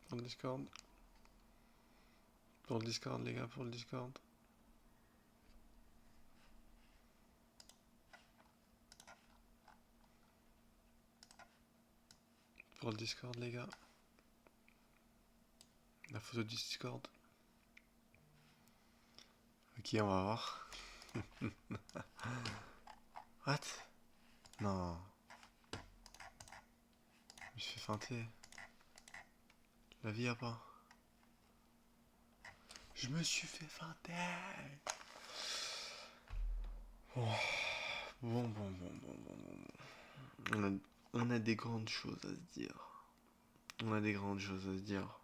Pour le Discord. Pour le Discord, les gars, pour le Discord. Pour le Discord, les gars. La photo du Discord. Ok, on va voir. What? Non. Je me suis fait feinter. La vie a pas. Je me suis fait feinter. Oh. Bon. On a des grandes choses à se dire. On a des grandes choses à se dire.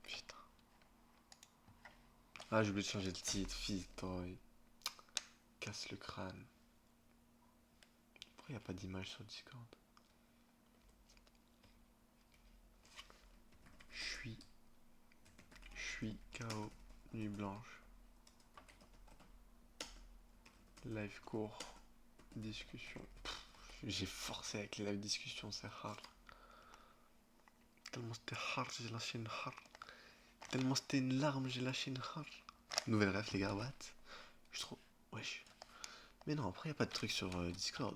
Putain. Ah, j'ai oublié de changer le titre. Fils de casse le crâne. Pourquoi il n'y a pas d'image sur Discord? Je suis KO. Nuit blanche. Live court. Discussion. J'ai forcé avec les live discussions, c'est hard. Tellement c'était hard, j'ai lâché une hard. Tellement c'était une larme, j'ai lâché une hard. Nouvelle ref, les gars, what? Je suis trop. Wesh. Mais non, après, y a pas de truc sur Discord.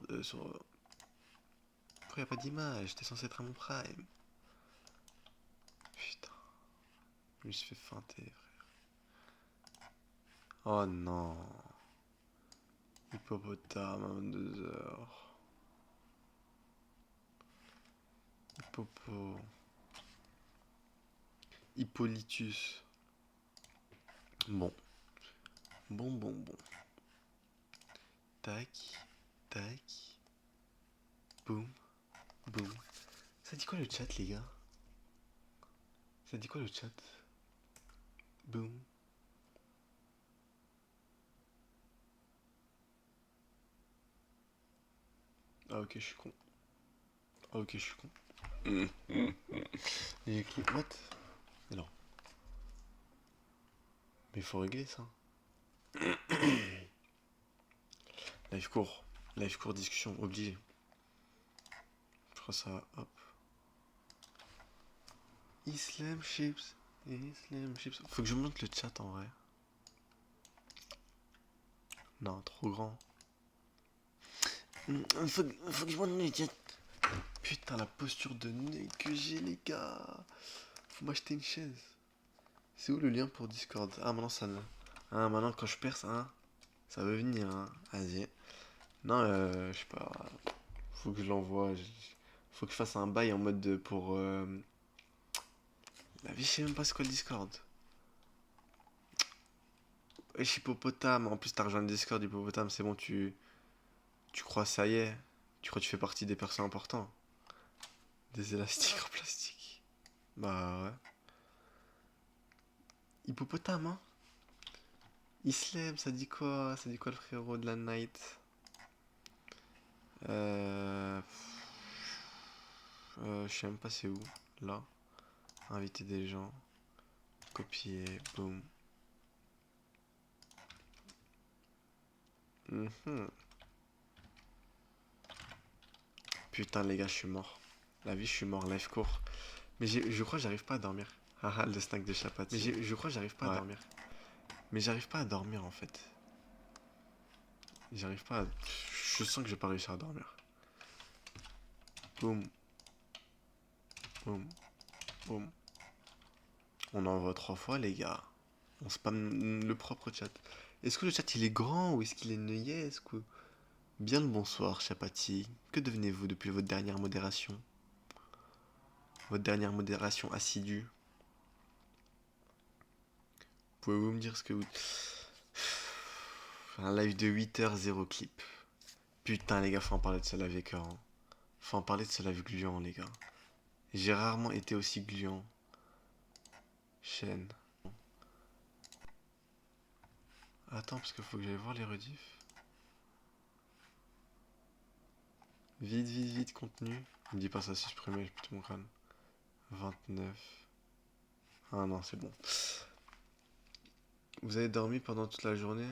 Après, y a pas d'image. T'es censé être à mon prime. Putain. Je me suis fait feinter, frère. Oh non. Hippopotame à 22h. Hippopo. Hippolytus. Bon. Bon. Tac. Tac. Boum. Boum. Ça dit quoi le chat, les gars? Ça dit quoi le chat? Boum. Ah ok, je suis con. Ah ok, je suis con. J'ai écrit what? Non. Mais il faut régler ça. Live court. Live court discussion, obligé. Je crois ça, hop. Islam chips. Islam chips. Faut que je monte le chat en vrai. Non, trop grand. Faut que je monte le chat. Putain, la posture de nez que j'ai, les gars. Faut m'acheter une chaise. C'est où le lien pour Discord? Ah, maintenant ça ne. Ah, maintenant quand je perce, hein, ça veut venir, hein. Vas-y. Non, je sais pas. Faut que je l'envoie. Faut que je fasse un bail en mode de pour. La vie, je sais même pas c'est quoi le Discord. Wesh, hippopotame. En plus, t'as rejoint le Discord, hippopotame. C'est bon, tu crois, ça y est. Tu crois que tu fais partie des personnes importantes. Des élastiques en plastique. Bah ouais. Hippopotame, hein. Islem, ça dit quoi? Ça dit quoi le frérot de la night? Euh. Je sais même pas c'est où. Là. Inviter des gens. Copier. Boum. Mhm. Putain, les gars, je suis mort. La vie, je suis mort. Life court. Mais je crois que j'arrive pas à dormir. Haha, le snack de chapati. Mais je crois que j'arrive pas à dormir. Mais j'arrive pas à dormir en fait. J'arrive pas à. Je sens que je vais pas réussir à dormir. Boum. Boum. Boum. On envoie 3 fois, les gars. On spam le propre chat. Est-ce que le chat il est grand ou est-ce qu'il est neuillesque ou... Bien le bonsoir, Chapati. Que devenez-vous depuis votre dernière modération? Votre dernière modération assidue? Pouvez-vous me dire ce que vous... Un live de 8h, 0 clip. Putain, les gars, faut en parler de ce live écœurant. Faut en parler de ce live gluant, les gars. J'ai rarement été aussi gluant. Chaîne. Attends, parce qu'il faut que j'aille voir les rediffs. Vite, contenu. Il me dit pas ça supprimer, je pète mon crâne. 29. Ah non, c'est bon. Vous avez dormi pendant toute la journée?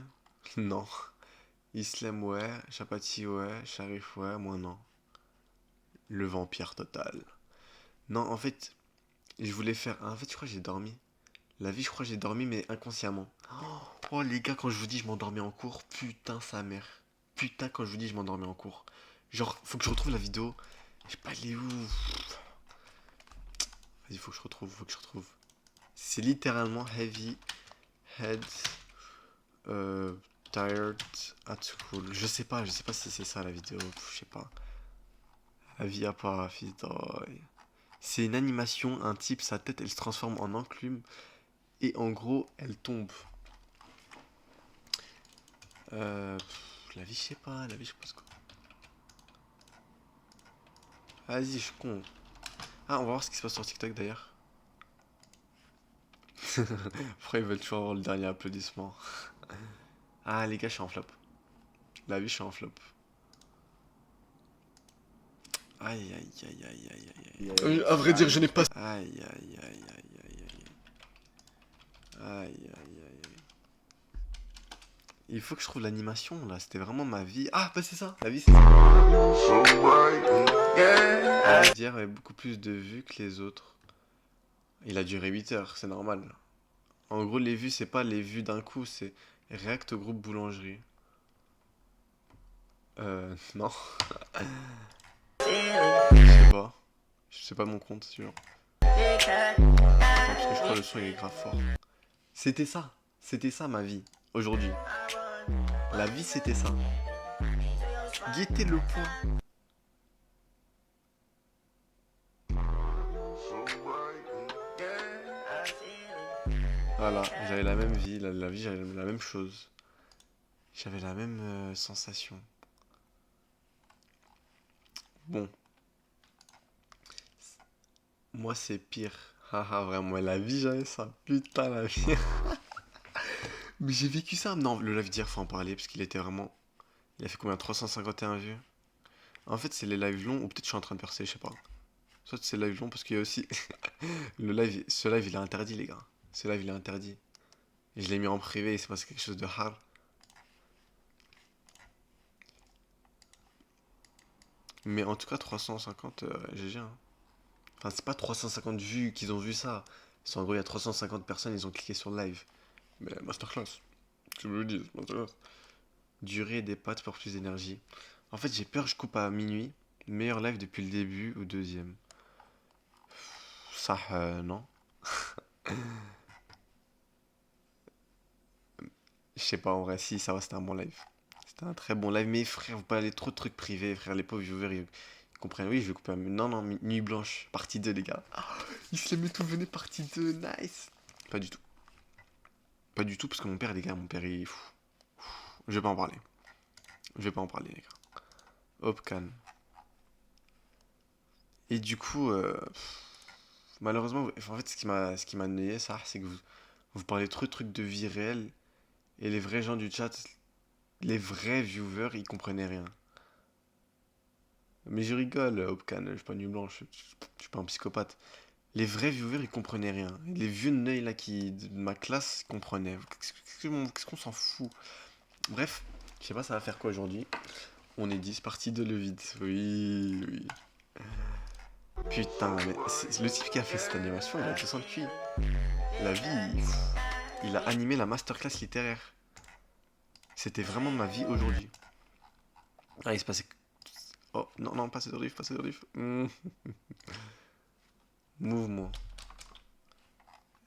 Non. Islam, ouais. Chapati, ouais. Sharif, ouais. Moi, non. Le vampire total. Non, en fait, je voulais faire... En fait, je crois que j'ai dormi. La vie, je crois que j'ai dormi, mais inconsciemment. Oh, les gars, quand je vous dis je m'endormais en cours, putain, sa mère. Putain, quand je vous dis je m'endormais en cours. Genre, faut que je retrouve la vidéo. Je sais pas, elle est où? Vas-y, faut que je retrouve, faut que je retrouve. C'est littéralement Heavy Head euh, Tired at School. Je sais pas si c'est ça la vidéo, je sais pas. La vie à pas, putain. C'est une animation, un type, sa tête elle se transforme en enclume et en gros elle tombe. La vie, je sais pas, la vie, je pense quoi. Vas-y, je suis con. Ah, on va voir ce qui se passe sur TikTok d'ailleurs. Pourquoi ils veulent toujours avoir le dernier applaudissement? Ah, les gars, je suis en flop. La vie, je suis en flop. Aïe, aïe, aïe, aïe, aïe, aïe. À vrai dire, je n'ai pas. Aïe, aïe, aïe, aïe, aïe, aïe. Aïe, aïe, aïe. Il faut que je trouve l'animation là, c'était vraiment ma vie. Ah, bah c'est ça, la vie c'est ça. Dire avait beaucoup plus de vues que les autres. Il a duré 8 heures, c'est normal. En gros, les vues, c'est pas les vues d'un coup, c'est React au groupe boulangerie. Non. Je sais pas. Je sais pas mon compte, sûr. Attends, parce que je crois que le son il est grave fort. C'était ça ma vie, aujourd'hui. La vie c'était ça. Guettez le point. Voilà, j'avais la même vie, la vie j'avais la même chose. J'avais la même sensation. Bon, moi c'est pire. Haha, vraiment, la vie j'avais ça. Putain, la vie. Mais j'ai vécu ça. Non, le live d'hier, faut en parler parce qu'il était vraiment. Il a fait combien? 351 vues. En fait, c'est les lives longs ou peut-être je suis en train de percer, je sais pas. Soit c'est live long parce qu'il y a aussi. Ce live il est interdit, les gars. Ce live il est interdit. Et je l'ai mis en privé et c'est passé quelque chose de hard. Mais en tout cas, 350 GG. Hein. Enfin, c'est pas 350 vues qu'ils ont vu ça. C'est en gros, il y a 350 personnes, ils ont cliqué sur le live. Mais masterclass. Tu me le dis, masterclass. Durée des pattes pour plus d'énergie. En fait, j'ai peur, je coupe à minuit. Meilleur live depuis le début ou deuxième. Ça, non. Je sais pas, en vrai, si, ça va, c'était un bon live. C'était un très bon live. Mais frère, vous pas aller trop de trucs privés, frère. Les pauvres viewers, ils comprennent. Oui, je vais couper un. Non, non, Nuit Blanche, partie 2 les gars. Ah, il se les met tout venez, partie 2 nice. Pas du tout. Pas du tout, parce que mon père, les gars, mon père, il. Je vais pas en parler. Je vais pas en parler, les gars. Hop, calme. Et du coup, malheureusement, en fait, ce qui m'a ennuyé, ça, c'est que vous parlez trop de trucs de vie réelle, et les vrais gens du chat, les vrais viewers, ils comprenaient rien. Mais je rigole, Hopcan, je suis pas nuit blanche, je suis pas un psychopathe. Les vrais viewers, ils comprenaient rien. Les vieux neuils là qui de ma classe comprenaient. Qu'est-ce qu'on s'en fout? Bref, je sais pas ça va faire quoi aujourd'hui. On est 10 partie de le vide. Oui, oui. Putain, mais le type qui a fait cette animation, il a 200 QI. La vie, il a animé la masterclass littéraire. C'était vraiment ma vie aujourd'hui. Ah, il se passait. Oh, non, non, passez de riff, passez de riff. Mouvement.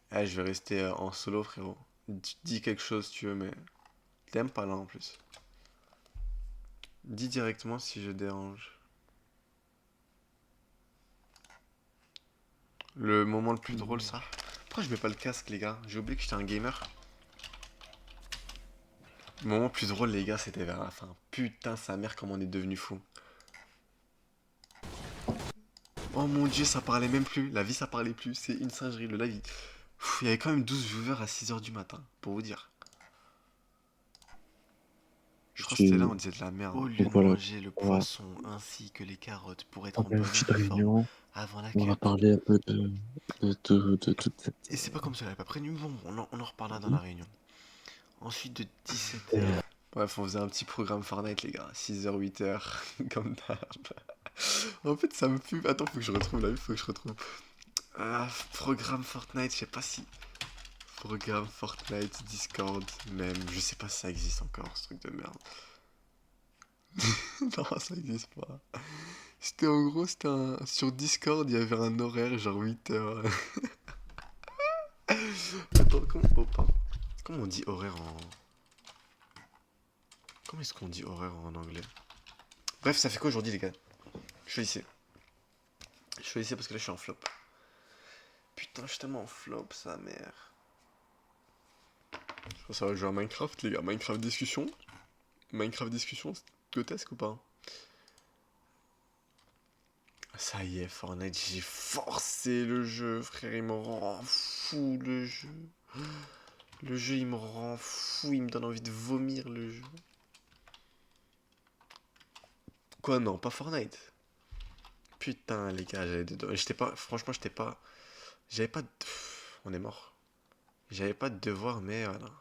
Ah, je vais rester en solo, frérot. Dis quelque chose si tu veux, mais t'aimes pas là en plus. Dis directement si je dérange. Le moment le plus drôle, ça. Pourquoi je mets pas le casque, les gars? J'ai oublié que j'étais un gamer. Le moment le plus drôle, les gars, c'était vers la fin. Putain, sa mère, comme on est devenu fou. Oh mon dieu, ça parlait même plus. La vie, ça parlait plus. C'est une singerie. Le live, il y avait quand même 12 viewers à 6 h du matin, pour vous dire. Je crois que c'était là, Tu... on disait de la merde. Au lieu Donc de voilà, manger le on va poisson ainsi que les carottes pour être en faire une bonne petite forme réunion. avant la On va cup. parler un peu de toute cette... Et c'est pas comme ça, elle pas prévenu. Bon, on en reparlera dans la réunion. Ensuite de 17 h. euh, Bref, on faisait un petit programme Fortnite, les gars. 6 h, 8 h, comme d'hab. En fait, ça me fume. Attends, faut que je retrouve la vie, faut que je retrouve. Ah, programme Fortnite, je sais pas si. Programme Fortnite, Discord, même. Je sais pas si ça existe encore, ce truc de merde. Non, ça existe pas. C'était en gros, c'était un... Sur Discord, il y avait un horaire, genre 8 heures. Attends, comment on dit horaire en. Comment est-ce qu'on dit horaire en anglais? Bref, ça fait quoi aujourd'hui, les gars? Choisissez. Choisissez parce que là, je suis en flop. Putain, je suis tellement en flop, sa mère. Je pense que ça va jouer à Minecraft, les gars. Minecraft discussion. Minecraft discussion, grotesque ou pas? Ça y est, Fortnite, j'ai forcé le jeu, frère. Il me rend fou, le jeu. Le jeu, il me rend fou. Il me donne envie de vomir, le jeu. Quoi, non, pas Fortnite. Putain, les gars, j'étais pas. Franchement, j'étais pas. J'avais pas de. On est mort. J'avais pas de devoir, mais voilà.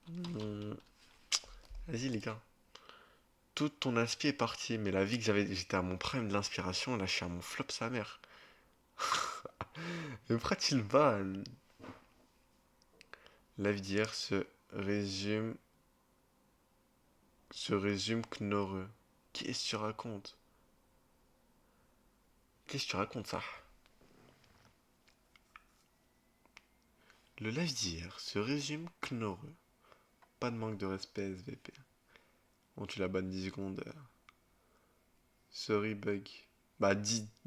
Hmm. Vas-y, les gars. Toute ton inspi est parti, mais la vie que j'étais à mon prime de l'inspiration, là, je suis à mon flop, sa mère. Mais pourquoi tu le bats? La vie d'hier résume. Se résume knorreux. Qu'est-ce que tu racontes? Qu'est-ce que tu racontes, ça? Le live d'hier se résume knorreux. Pas de manque de respect, SVP. Bon, tu la bannes 10 secondes. Sorry, bug. Bah,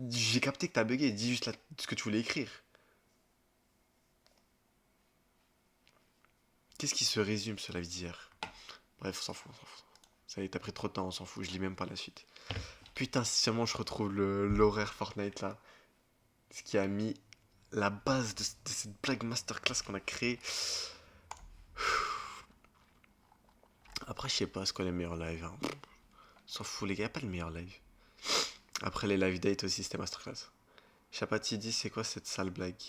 j'ai capté que t'as bugué. Dis juste ce que tu voulais écrire. Qu'est-ce qui se résume sur la vie d'hier? Bref, on s'en fout, on s'en fout. Ça y est, t'as pris trop de temps, on s'en fout. Je lis même pas la suite. Putain, si seulement je retrouve l'horaire Fortnite là. Ce qui a mis la base de cette blague masterclass qu'on a créée. Après, je sais pas ce qu'on est le meilleur live. Hein. S'en fout, les gars, y a pas le meilleur live. Après, les live dates aussi, c'était masterclass. Chapati dit, c'est quoi cette sale blague?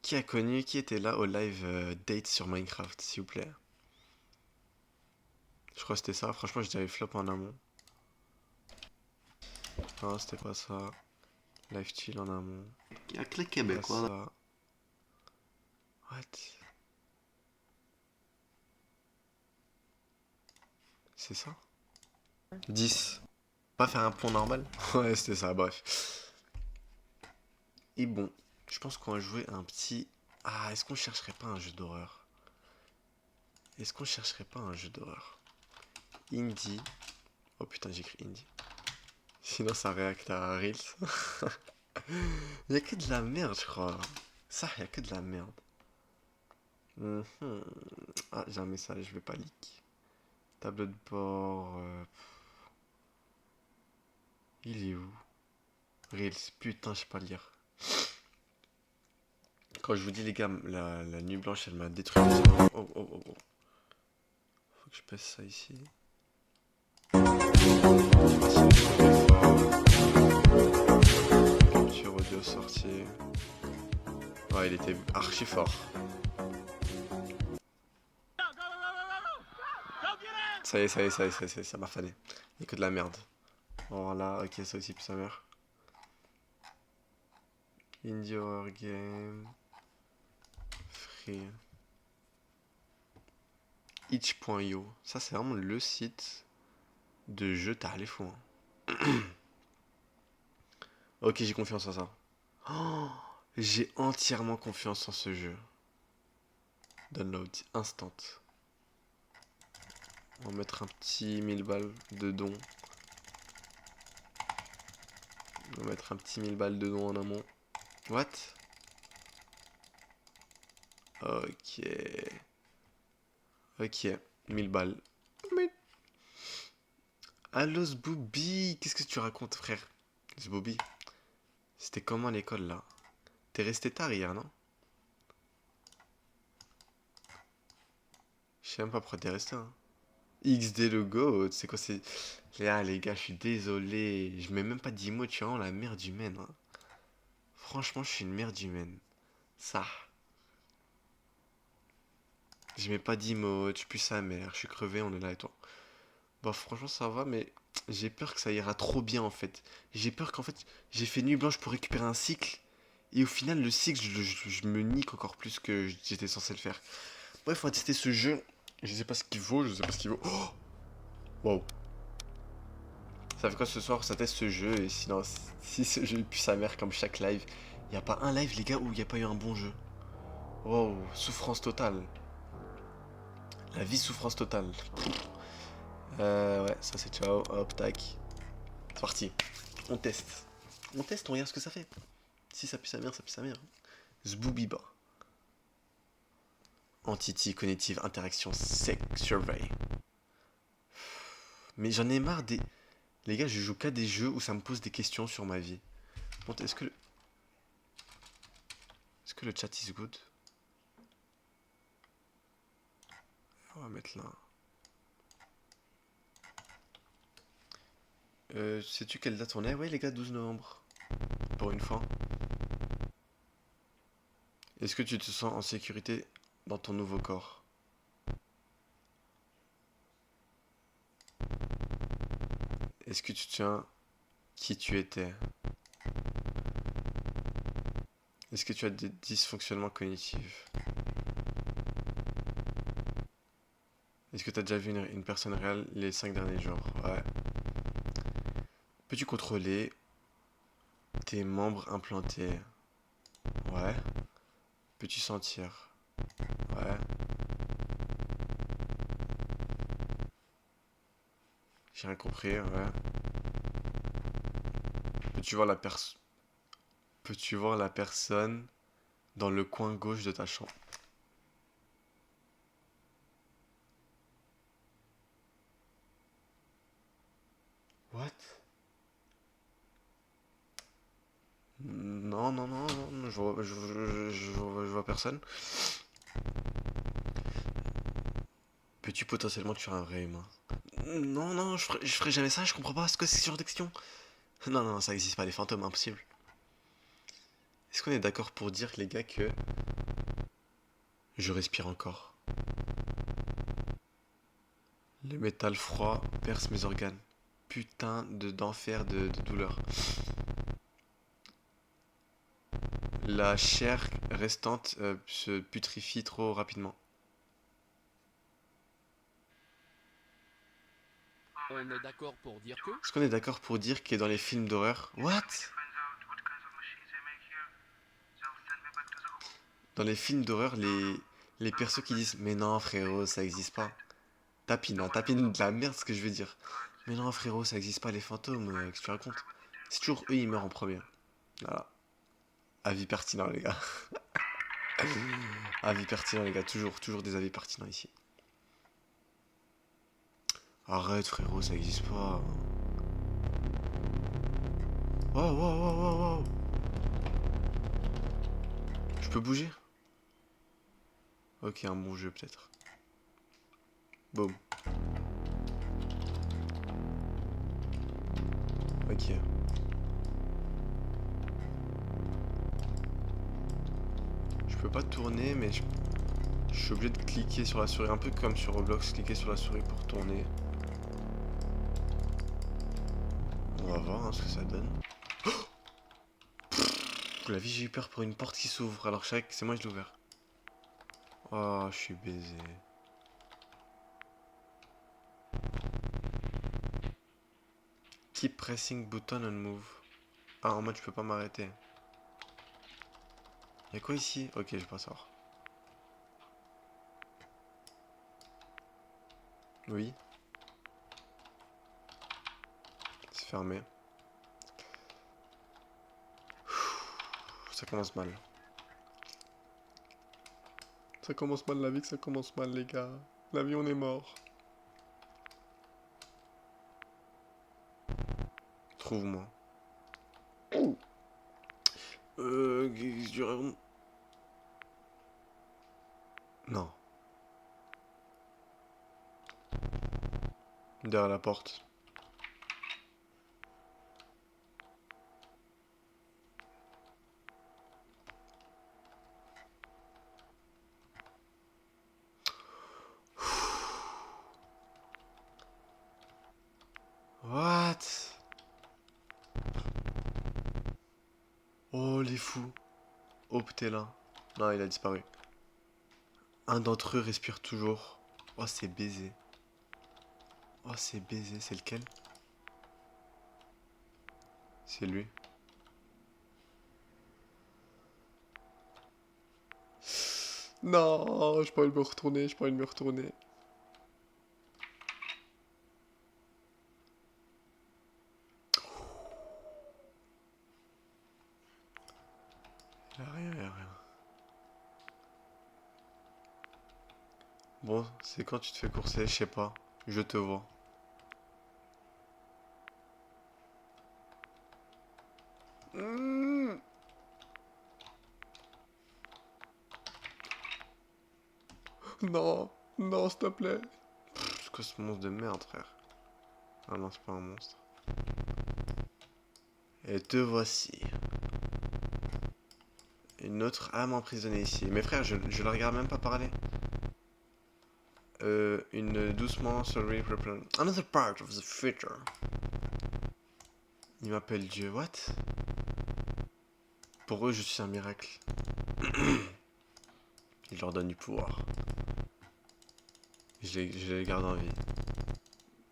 Qui a connu, qui était là au live date sur Minecraft, s'il vous plaît? Je crois que c'était ça. Franchement, je dirais flop en amont. Non, c'était pas ça. Live chill en amont. Il y a que les Pas Québécois. ça. What? C'est ça? 10. Pas faire un pont normal? Ouais, c'était ça, bref. Et bon, je pense qu'on va jouer un petit... Ah, est-ce qu'on chercherait pas un jeu d'horreur? Est-ce qu'on chercherait pas un jeu d'horreur? Indie. Oh putain, j'écris indie. Sinon, ça réacte à Reels. Il y a que de la merde, je crois. Ça, il y a que de la merde. Mhm. Ah, j'ai un message, je vais pas leak. Tableau de bord. Il est où? Reels, putain, je sais pas lire. Quand je vous dis, les gars, la nuit blanche, elle m'a détruit le cerveau. Oh, oh, oh, oh. Faut que je pèse ça ici. Capture audio sortie. Ouais, il était archi fort. Ça y est, ça y est, ça y est, ça y est, ça m'a fané. Il y a que de la merde. Voilà, ok, ça aussi, puis ça meurt. Indie Horror Game. Free. Itch.io. Ça, c'est vraiment le site de jeux t'as les fous. Hein. Ok, j'ai confiance en ça. Oh, j'ai entièrement confiance en ce jeu. Download instant. On va mettre un petit 1000 balles de don. On va mettre un petit 1000 balles de don en amont. What? Ok. Ok, 1000 balles. Mais... Allo Zbooby, qu'est-ce que tu racontes, frère? Zbooby, c'était comment l'école là? T'es resté tard hier, non? Je sais même pas pourquoi t'es resté, hein. XD le GOAT, c'est quoi c'est... Là, les gars, je suis désolé. Je mets même pas d'emote, je suis vraiment la merde humaine. Hein. Franchement, je suis une merde humaine. Ça. Je mets pas d'emote, je pue sa mère, je suis crevé, on est là et toi. Bah, franchement, ça va, mais J'ai peur que ça ira trop bien en fait. J'ai peur qu'en fait, j'ai fait nuit blanche pour récupérer un cycle. Et au final, le cycle, je me nique encore plus que j'étais censé le faire. Bref, on va tester ce jeu. Je sais pas ce qu'il vaut, je sais pas ce qu'il vaut. Oh wow. Ça fait quoi ce soir? Ça teste ce jeu. Et sinon, si ce jeu pue sa mère comme chaque live, y a pas un live, les gars, où y a pas eu un bon jeu. Wow, souffrance totale. La vie souffrance totale. Ouais, ça c'est ciao. Hop, tac. C'est parti. On teste. On teste, on regarde ce que ça fait. Si ça pue sa mère, ça pue sa mère. Zboobiba. Entity Cognitive Interaction Sex Survey. Mais j'en ai marre des... Les gars, je joue qu'à des jeux où ça me pose des questions sur ma vie. Bon, est-ce que... Est-ce que le chat is good? On va mettre là. Sais-tu quelle date on est? Ouais les gars, 12 novembre. Pour une fois. Est-ce que tu te sens en sécurité dans ton nouveau corps? Est-ce que tu tiens qui tu étais? Est-ce que tu as des dysfonctionnements cognitifs? Est-ce que tu as déjà vu une personne réelle les 5 derniers jours? Ouais. Peux-tu contrôler tes membres implantés? Ouais. Peux-tu sentir? Ouais. J'ai rien compris, ouais. Peux-tu voir la personne? Peux-tu voir la personne dans le coin gauche de ta chambre? What? Non, non, non, non, je vois personne. Peux-tu potentiellement tuer un vrai humain? Non, non, je ferai jamais ça, je comprends pas ce que c'est ce genre d'action. Non, non, ça existe pas, les fantômes, impossible. Est-ce qu'on est d'accord pour dire, les gars, que je respire encore? Le métal froid perce mes organes. Putain d'enfer de douleur. La chair restante se putrifie trop rapidement. On est d'accord pour dire que... Est-ce qu'on est d'accord pour dire que dans les films d'horreur... What? Dans les films d'horreur, les persos qui disent mais non frérot, ça existe pas. Tapine de la merde ce que je veux dire. Mais non frérot, ça existe pas les fantômes, qu'est-ce que tu racontes? C'est toujours eux, ils meurent en premier. Voilà. Avis pertinent les gars. Avis pertinent les gars, toujours des avis pertinents ici. Arrête frérot, ça existe pas. Wow, wow, wow, wow, wow. Je peux bouger? Ok, un bon jeu peut-être. Boum. Ok. Je peux pas tourner, mais je suis obligé de cliquer sur la souris. Un peu comme sur Roblox, cliquer sur la souris pour tourner. On va voir hein, ce que ça donne. Oh la vie, j'ai eu peur pour une porte qui s'ouvre, alors je savais que c'est moi qui l'ai ouvert. Oh, je suis baisé. Keep pressing button and move. Ah, en mode je peux pas m'arrêter. Y'a quoi ici? Ok, je vais pas savoir. Oui. C'est fermé. Ça commence mal. Ça commence mal la vie, que ça commence mal les gars. La vie, on est mort. Trouve-moi. Du... Non. Derrière la porte. What? Oh, les fous. Optez là. Non, il a disparu. Un d'entre eux respire toujours. Oh, c'est baisé. Oh, c'est baisé. C'est lequel? C'est lui. Non, j'ai pas envie de me retourner. J'ai pas envie de me retourner. Y'a rien, y'a rien. Bon, c'est quand tu te fais courser, je sais pas. Je te vois. Mmh. Non, non, s'il te plaît. C'est quoi ce monstre de merde, frère? Ah non, c'est pas un monstre. Et te voici. Une autre âme emprisonnée ici. Mais frère, je la regarde même pas parler. Une doucement, sorry, another part of the future. Il m'appelle Dieu, what? Pour eux, je suis un miracle. Il leur donne du pouvoir. Je les garde en vie.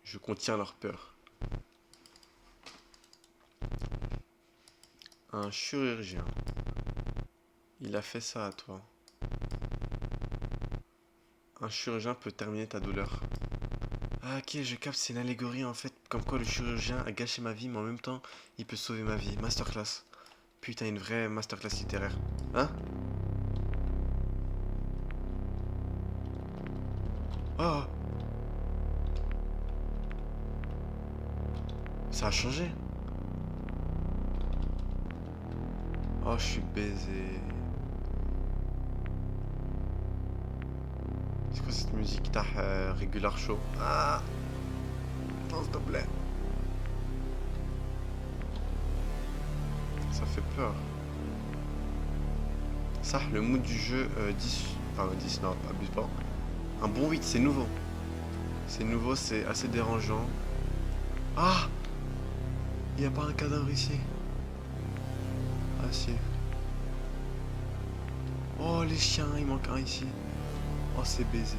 Je contiens leur peur. Un chirurgien. Il a fait ça à toi. Un chirurgien peut terminer ta douleur. Ah ok, je capte, c'est une allégorie en fait. Comme quoi le chirurgien a gâché ma vie, mais en même temps, il peut sauver ma vie. Masterclass. Putain, une vraie masterclass littéraire. Hein? Oh! Ça a changé. Oh, je suis baisé. C'est quoi cette musique? T'as Regular Show. Ah! Non, s'il te plaît. Ça fait peur. Ça, le mood du jeu 10. Enfin, 10, non, abuse pas. Un bon 8, c'est nouveau. C'est nouveau, c'est assez dérangeant. Ah! Il n'y a pas un cadavre ici. Ah si. Oh les chiens, il manque un ici. Oh c'est baisé.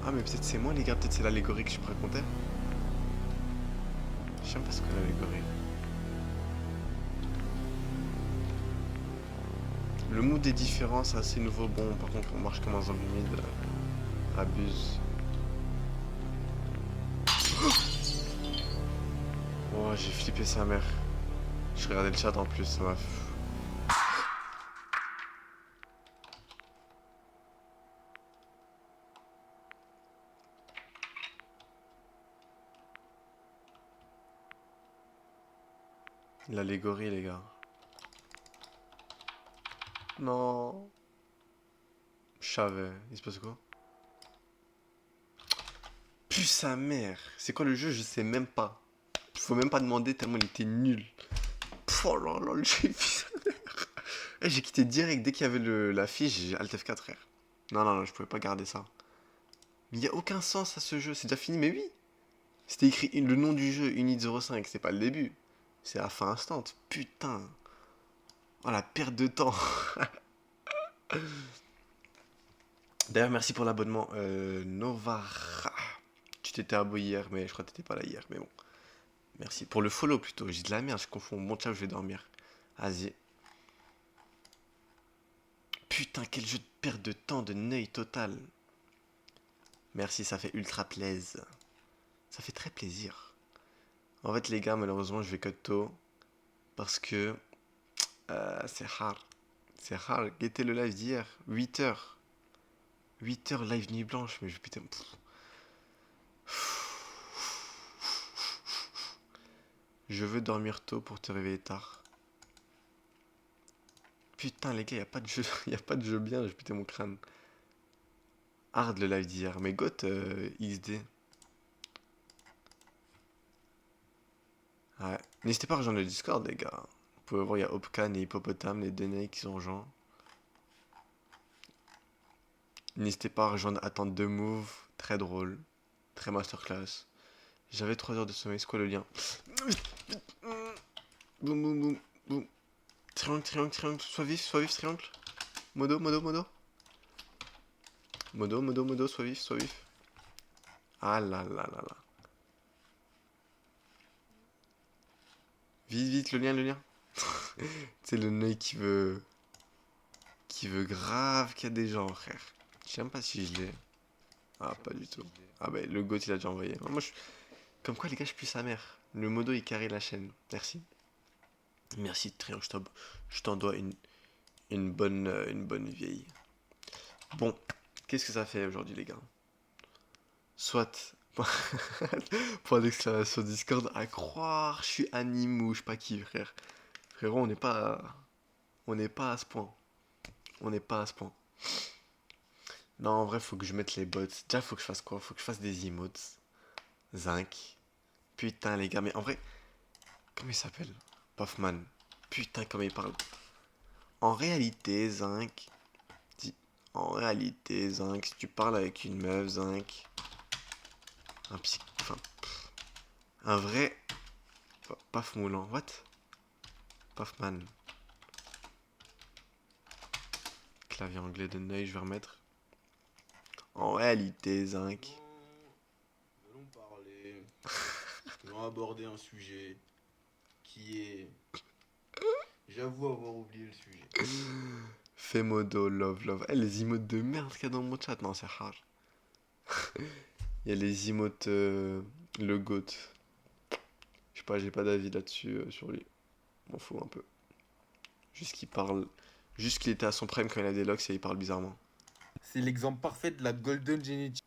Ah mais peut-être c'est moi les gars, peut-être c'est l'allégorie que je me racontais. Je sais même pas ce que l'allégorie. Le mood est différent, c'est assez nouveau. Bon par contre on marche comme un zombie mid. Abuse. Oh j'ai flippé sa mère. Je regardais le chat en plus, ça m'a... L'allégorie les gars. Non. Je savais. Il se passe quoi? Pue sa mère. C'est quoi le jeu? Je sais même pas. Faut même pas demander tellement il était nul. Oh là là, le jeu j'ai quitté direct dès qu'il y avait la fiche, j'ai Alt F4 frère. Non, non, non, je pouvais pas garder ça. Mais il y a aucun sens à ce jeu, c'est déjà fini, mais oui. C'était écrit le nom du jeu, Unit 05, c'est pas le début. C'est la fin instant, putain. Oh la perte de temps. D'ailleurs, merci pour l'abonnement. Novara. Tu t'étais abonné hier, mais je crois que t'étais pas là hier, mais bon. Merci. Pour le follow plutôt, j'ai de la merde, je confonds. Bon, ciao, je vais dormir. Vas-y. Putain, quel jeu de perte de temps, de neuil total. Merci, ça fait ultra plaisir. Ça fait très plaisir. En fait, les gars, malheureusement, je vais cut tôt. Parce que c'est hard. C'est hard. Guettez le live d'hier. 8h. 8h live nuit blanche. Mais je putain. Je veux dormir tôt pour te réveiller tard. Putain, les gars, y a pas de jeu, y a pas de jeu bien. J'ai pété mon crâne. Hard le live d'hier. Mais goth XD. Ouais. N'hésitez pas à rejoindre le Discord, les gars. Vous pouvez voir, il y a Opcan et Hippopotame, les deux nains qui sont gens. N'hésitez pas à rejoindre Attente de Move. Très drôle. Très masterclass. J'avais 3 heures de sommeil. C'est quoi le lien? Boum boum boum boum. triangle, sois vif, triangle. Modo. Modo, sois vif. Ah là là là là. Vite, le lien. C'est le nœud qui veut grave qu'il y a des gens, frère. Je sais même pas si je l'ai. Ah, pas du tout. Ah bah, le goat, il a déjà envoyé. Moi, comme quoi, les gars, je pue sa mère. Le modo, il carré la chaîne. Merci. Merci, Triangle, je t'en dois une bonne vieille. Bon, qu'est-ce que ça fait aujourd'hui, les gars? Soit, point d'exclamation Discord, à croire, je suis anime ou je sais pas qui, frère. Frérot, on n'est pas à ce point. Non, en vrai, faut que je mette les bots. Déjà, faut que je fasse quoi? Faut que je fasse des emotes. Zinc. Putain, les gars, mais en vrai, comment il s'appelle? Puffman. Putain, comment il parle. En réalité, Zinc. Si tu parles avec une meuf, Zinc. Enfin, un vrai. Paf moulant. What? Puffman. Clavier anglais de Neuil, je vais remettre. En réalité, Zinc. Nous allons parler. Nous allons aborder un sujet qui est. J'avoue avoir oublié le sujet. Femodo, love. Eh, les emotes de merde qu'il y a dans mon chat. Non, c'est rare. Il y a les emotes. Le GOAT. Je sais pas, j'ai pas d'avis là-dessus sur lui. M'en fous un peu. Juste qu'il parle. Juste qu'il était à son prime quand il a des locks et il parle bizarrement. C'est l'exemple parfait de la Golden Genetic.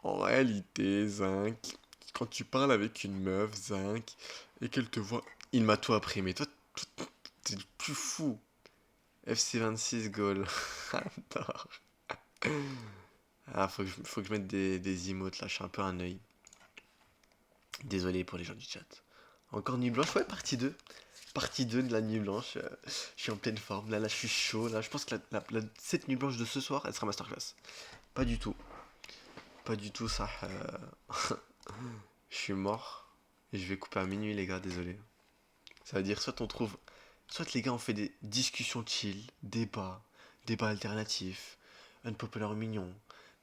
En réalité, Zinc, quand tu parles avec une meuf, Zinc, et qu'elle te voit. Il m'a tout appris, mais toi, t'es le plus fou. FC26 goal. J'adore. Ah, faut que je mette des emotes là, je suis un peu un œil. Désolé pour les gens du chat. Encore nuit blanche, ouais, partie 2. Partie 2 de la nuit blanche. Je suis en pleine forme. Là, je suis chaud. Là, je pense que cette nuit blanche de ce soir, elle sera masterclass. Pas du tout. Pas du tout, ça. Je suis mort. Et je vais couper à minuit, les gars, désolé. Ça veut dire soit on trouve. Soit les gars, on fait des discussions chill, débats alternatifs, unpopular mignon,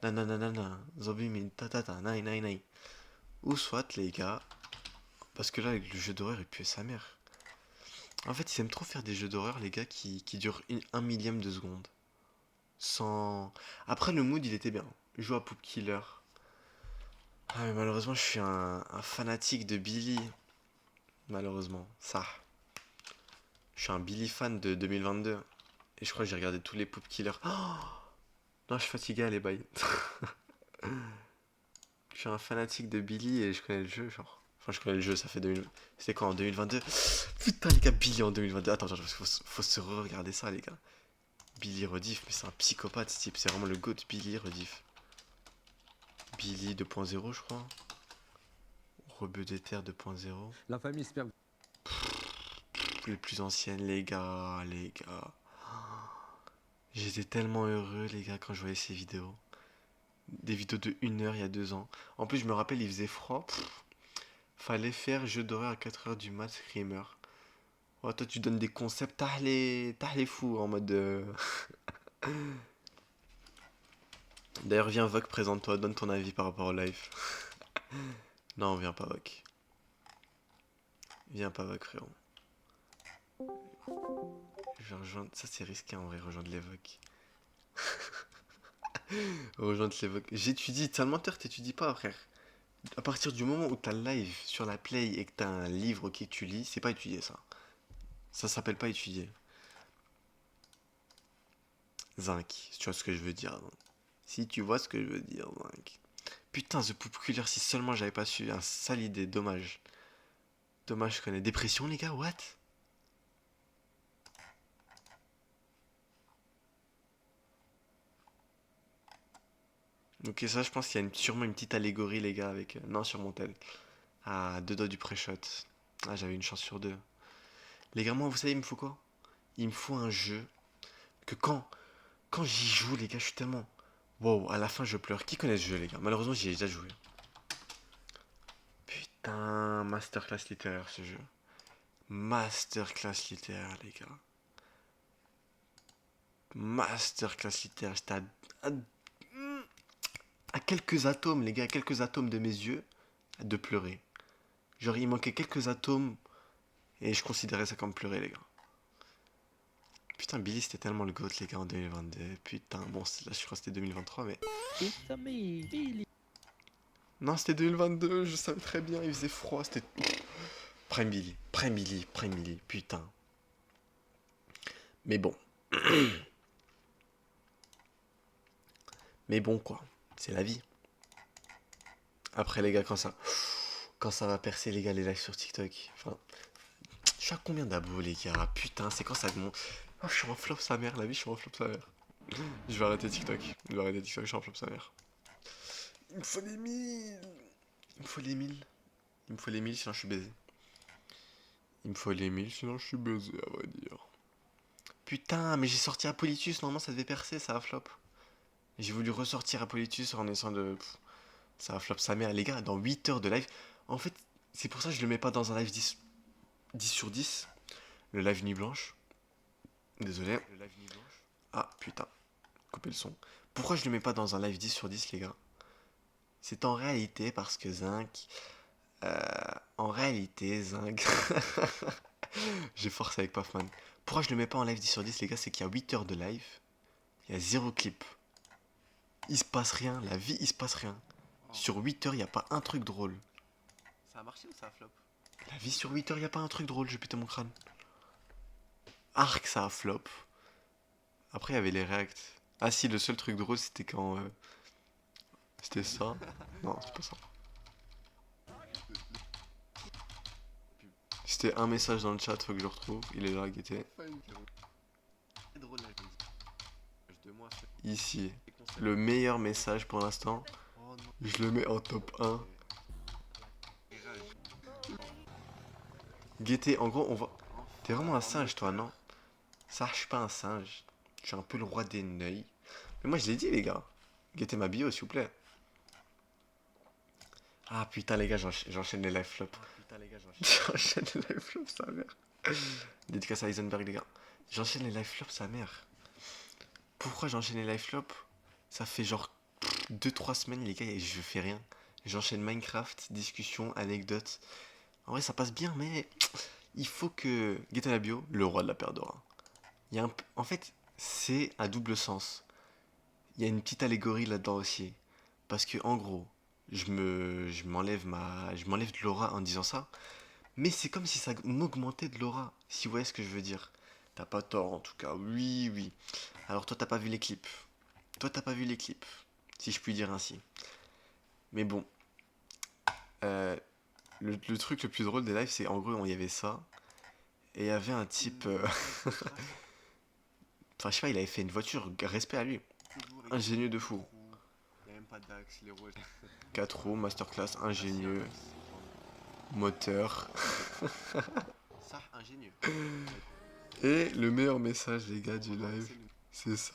nanana, zombie min, tatata, nai nai nai. Ou soit les gars, parce que là, avec le jeu d'horreur, il pue sa mère. En fait, ils aiment trop faire des jeux d'horreur, les gars, qui durent un millième de seconde. Sans. Après, le mood, il était bien. Je joue à Poop Killer. Ah, mais malheureusement, je suis un fanatique de Billy. Malheureusement, ça. Je suis un Billy fan de 2022. Et je crois que j'ai regardé tous les Poop Killers. Oh non, je suis fatigué, allez, bye. Je suis un fanatique de Billy et je connais le jeu, genre. Enfin, je connais le jeu, ça fait 2000. C'était quoi en 2022? Putain, les gars, Billy en 2022. Attends, faut se re-regarder ça, les gars. Billy rediff, mais c'est un psychopathe, ce type. C'est vraiment le GOAT Billy rediff. Billy 2.0, je crois. Rebeu d'éther 2.0. La famille se perd. Les plus anciennes, les gars. J'étais tellement heureux, les gars, quand je voyais ces vidéos. Des vidéos de 1 heure il y a 2 ans. En plus, je me rappelle, il faisait froid. Fallait faire jeu d'horreur à 4h du mat, Screamer. Oh, toi, tu donnes des concepts, t'as les fous en mode. D'ailleurs, viens, Vogue, présente-toi, donne ton avis par rapport au live. Non, viens pas, Vogue. Viens pas, Vogue, frérot. Je vais rejoindre. Ça, c'est risqué en vrai, rejoindre les Vogue. Rejoindre les Vogue. J'étudie, t'es un menteur, t'étudies pas, frère. À partir du moment où t'as le live sur la play et que t'as un livre que tu lis, c'est pas étudier ça. Ça s'appelle pas étudier. Zinc, si tu vois ce que je veux dire. Si tu vois ce que je veux dire, Zinc. Putain, The Poop Killer, si seulement j'avais pas su. Un sale idée, dommage. Dommage, je connais. Dépression, les gars, what? Ok, ça, je pense qu'il y a sûrement une petite allégorie, les gars, avec. Non, sur mon tel. Ah, 2 doigts du pré-shot. Ah, j'avais une chance sur 2. Les gars, moi, vous savez, il me faut quoi? Il me faut un jeu que quand j'y joue, les gars, je suis tellement. Wow, à la fin, je pleure. Qui connaît ce jeu, les gars? Malheureusement, j'y ai déjà joué. Putain, masterclass littéraire, ce jeu. Masterclass littéraire, les gars. Masterclass littéraire. J'étais à quelques atomes, les gars, à quelques atomes de mes yeux, de pleurer. Genre, il manquait quelques atomes et je considérais ça comme pleurer, les gars. Putain, Billy, c'était tellement le GOAT, les gars, en 2022. Putain, bon, là, je crois que c'était 2023, mais. Non, c'était 2022, je savais très bien, il faisait froid, c'était. Prime Billy, Prime Billy, Prime Billy, putain. Mais bon. Mais bon, quoi. C'est la vie. Après, les gars, quand ça va percer, les gars, les lives sur TikTok. Enfin, je suis à combien d'abos, les gars? Putain, c'est quand ça monte. Oh, je suis en flop sa mère, la vie, je suis en flop sa mère. Je vais arrêter TikTok. Je suis en flop sa mère. Il me faut les 1000. Il me faut les 1000. Il me faut les 1000, sinon je suis baisé. Il me faut les 1000, sinon je suis baisé, à vrai dire. Putain, mais j'ai sorti Apolitus, normalement ça devait percer, ça a flop. J'ai voulu ressortir Apolitus en essayant de. Ça a flop sa mère, les gars, dans 8 heures de live. En fait, c'est pour ça que je le mets pas dans un live 10 sur 10. Le live nuit blanche. Désolé. Ah, putain. Coupez le son. Pourquoi je le mets pas dans un live 10 sur 10, les gars? C'est en réalité parce que Zinc. En réalité, Zinc. J'ai forcé avec Puffman. Pourquoi je le mets pas en live 10 sur 10, les gars? C'est qu'il y a 8 heures de live. Il y a 0 clip. Il se passe rien. La vie, il se passe rien. Sur 8 heures, il n'y a pas un truc drôle. Ça a marché ou ça a flop? La vie, sur 8 heures, il n'y a pas un truc drôle. Je pétais mon crâne. Arc, ça a flop. Après, il y avait les reacts. Ah si, le seul truc drôle, c'était quand... C'était ça. Non, c'est pas ça. C'était un message dans le chat, faut que je le retrouve. Il est là, Guetté. C'est drôle là, de moi. Ici. Le meilleur message pour l'instant. Oh non. Je le mets en top 1. Guetté, en gros, on va... T'es vraiment un singe, toi, non? Ça, je suis pas un singe. Je suis un peu le roi des neuils. Mais moi, je l'ai dit, les gars. Guettez ma bio, s'il vous plaît. Ah putain, les gars, j'enchaîne les live flops. J'enchaîne les live flops, sa mère. Dédicace à Heisenberg, les gars. J'enchaîne les live flops, sa mère. Pourquoi j'enchaîne les live flops? Ça fait genre 2-3 semaines, les gars, et je fais rien. J'enchaîne Minecraft, discussion, anecdotes. En vrai, ça passe bien, mais il faut que. Guettez la bio, le roi de la paire d'or. Il y a en fait, c'est à double sens. Il y a une petite allégorie là-dedans aussi. Parce que, en gros, je m'enlève de l'aura en disant ça. Mais c'est comme si ça m'augmentait de l'aura. Si vous voyez ce que je veux dire. T'as pas tort, en tout cas. Oui, oui. Alors, toi, t'as pas vu les clips. Toi, t'as pas vu les clips. Si je puis dire ainsi. Mais bon. Le truc le plus drôle des lives, c'est en gros, il y avait ça. Et il y avait un type. Enfin, je sais pas, il avait fait une voiture. Respect à lui. Ingénieux de fou. Il n'y a même pas d'axe, les roues. 4 roues, masterclass, ingénieux, moteur. Ça, ingénieux. Et le meilleur message, les gars, du live, c'est ça.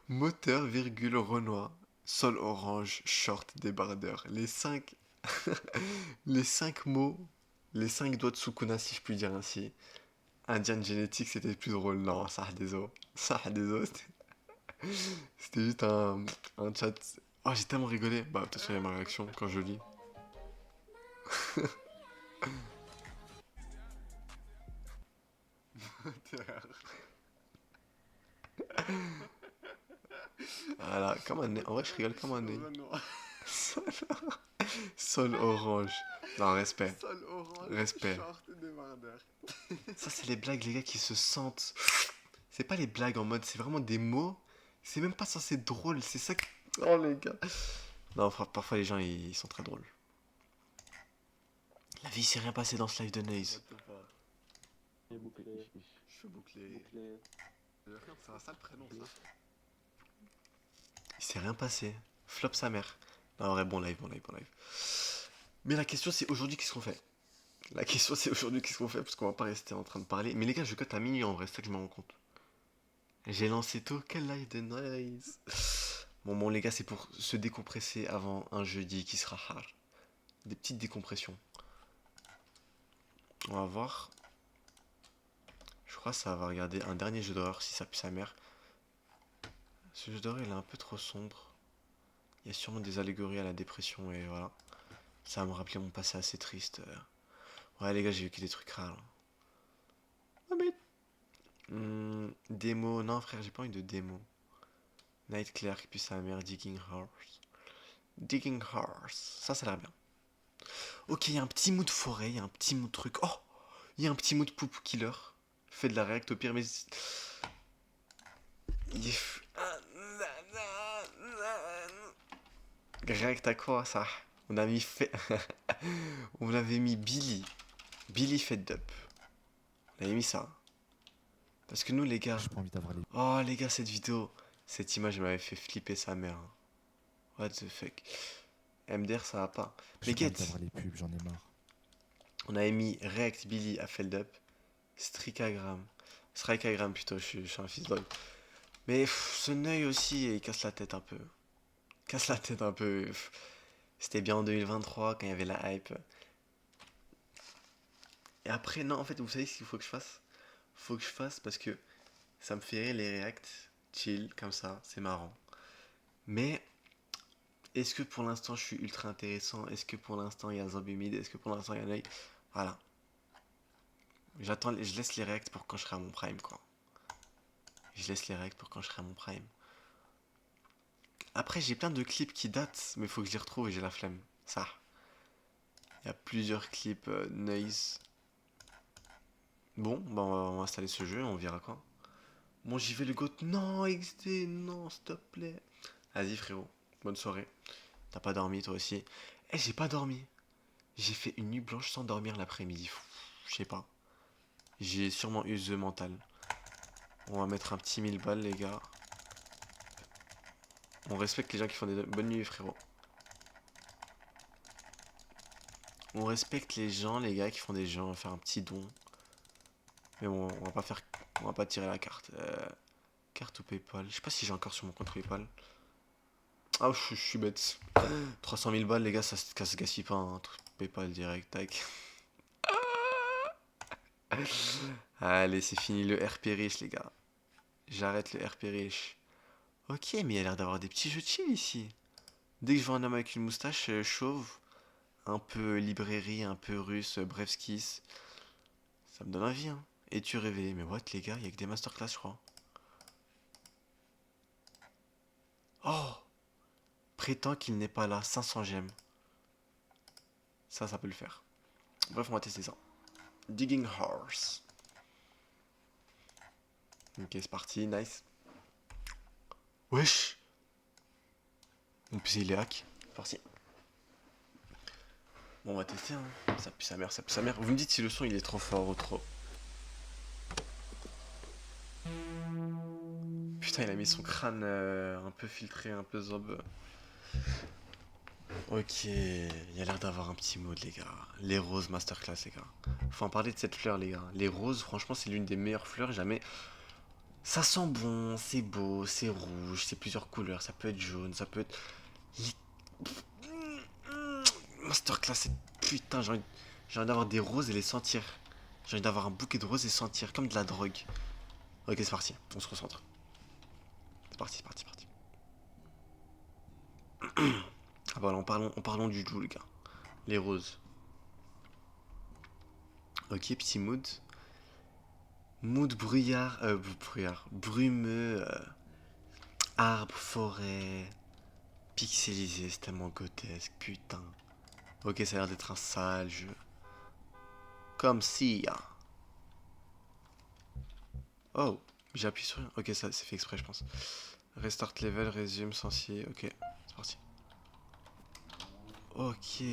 Moteur, virgule, Renoir, sol orange, short, débardeur. Les 5 les 5 mots, les 5 doigts de Sukuna, si je puis dire ainsi. Indian Genetics, c'était plus drôle. Non, ça, désolé. Ça, désolé. C'était juste un chat. Oh, j'ai tellement rigolé. Bah, de toute façon, il y a ma réaction quand je lis. Voilà, comme un nez. En vrai, je rigole comme un nez. Sol orange. Non, respect. Sol orange, Respect. short, débardeur. Ça, c'est les blagues, les gars, qui se sentent. C'est pas les blagues en mode, c'est vraiment des mots. C'est même pas censé être drôle. C'est ça que. Oh, les gars. Non, parfois, les gens, ils sont très drôles. La vie, il s'est rien passé dans ce live de Noise. Cheveux bouclés. C'est un sale prénom, ça. Il s'est rien passé. Flop sa mère. Non, en vrai, bon live. Mais la question, c'est aujourd'hui, qu'est-ce qu'on fait? La question, c'est aujourd'hui, qu'est-ce qu'on fait? Parce qu'on va pas rester en train de parler. Mais les gars, je cote à minuit en vrai, c'est ça que je me rends compte. J'ai lancé tôt, quel live de Noise. Bon, les gars, c'est pour se décompresser avant un jeudi qui sera hard. Des petites décompressions. On va voir. Je crois que ça va regarder un dernier jeu d'horreur si ça pue sa mère. Ce jeu d'horreur il est un peu trop sombre. Il y a sûrement des allégories à la dépression et voilà. Ça va me rappeler mon passé assez triste. Ouais les gars, j'ai vécu des trucs rares là. Oh mais... démo, non frère, j'ai pas envie de démo. Night Clerk, puis sa mère, Digging Horse. Digging Horse, ça a l'air bien. Ok, il y a un petit mood forêt, il y a un petit mood truc. Oh, il y a un petit mood poupou killer. Fait de la react au pire, mais... React à quoi ça? On a mis fait... On avait mis Billy. Billy Fed Up. On avait mis ça. Parce que nous les gars... J'ai pas envie d'avoir les. Oh les gars, cette vidéo... Cette image m'avait fait flipper sa mère. What the fuck. MDR ça va pas. Mais J'ai pas envie get, d'avoir les pubs, j'en ai marre. on avait mis React Billy à Feld Up. Strikagram plutôt, je suis un fils de... Mais ce œil aussi, il casse la tête un peu. Casse la tête un peu. C'était bien en 2023 quand il y avait la hype. Et après, non, en fait, vous savez ce qu'il faut que je fasse? Faut que je fasse parce que ça me fait rire les reacts chill, comme ça, c'est marrant. Mais est-ce que pour l'instant je suis ultra intéressant? Est-ce que pour l'instant il y a Zombie Mid? Est-ce que pour l'instant il y a un œil? Voilà. J'attends, je laisse les reacts pour quand je serai à mon prime, quoi. Je laisse les reacts pour quand je serai à mon prime. Après, j'ai plein de clips qui datent, mais faut que je les retrouve et j'ai la flemme. Ça. Il y a plusieurs clips noise. Bon, bah on va installer ce jeu, on verra quoi. Bon, j'y vais le goat. Non, XD, non, s'il te plaît. Vas-y, frérot. Bonne soirée. T'as pas dormi, toi aussi? Eh, j'ai pas dormi. J'ai fait une nuit blanche sans dormir l'après-midi. Je sais pas. J'ai sûrement eu the mental. On va mettre un petit 1000 balles, les gars. On respecte les gens qui font des bonnes nuits, frérot. On respecte les gens, les gars, qui font des gens, on va faire un petit don. Mais bon, on va pas faire... On va pas tirer la carte. Carte ou Paypal? Je sais pas si j'ai encore sur mon compte Paypal. Ah, je suis bête. 300 000 balles, les gars, ça se gaspille pas. Hein. Paypal direct, tac. Allez, c'est fini le RP riche, les gars. J'arrête le RP riche. Ok, mais il y a l'air d'avoir des petits jeux de chill ici. Dès que je vois un homme avec une moustache chauve, un peu librairie, un peu russe, Brevskis, ça me donne envie, hein. Es-tu réveillé? Mais what, les gars, il y a que des masterclass, je crois. Oh! Prétend qu'il n'est pas là, 500 gemmes. Ça peut le faire. Bref, on va tester ça. Digging Horse. Ok, c'est parti, nice. Wesh! Mon PC il est hack. C'est parti. Bon, on va tester, hein. Ça pue sa mère, ça pue sa mère. Vous me dites si le son il est trop fort ou trop. Putain, il a mis son crâne un peu filtré, un peu zob. Ok, il y a l'air d'avoir un petit mode, les gars. Les roses masterclass, les gars. Faut en parler de cette fleur, les gars. Les roses, franchement, c'est l'une des meilleures fleurs jamais. Ça sent bon, c'est beau, c'est rouge, c'est plusieurs couleurs. Ça peut être jaune, ça peut être. Masterclass, c'est. Putain, j'ai envie d'avoir des roses et les sentir. J'ai envie d'avoir un bouquet de roses et sentir, comme de la drogue. Ok, c'est parti, on se recentre. C'est parti, c'est parti, c'est parti. Ah voilà, en parlons du jour, les gars. Les roses. Ok, petit mood. Mood bruyard, brumeux, arbre, forêt, pixelisé, c'est tellement grotesque, putain. Ok, ça a l'air d'être un sale jeu. Comme si, hein. Oh, j'ai appuyé sur rien. Ok, ça c'est fait exprès, je pense. Restart level, résume, sensier. Ok, c'est parti. Ok.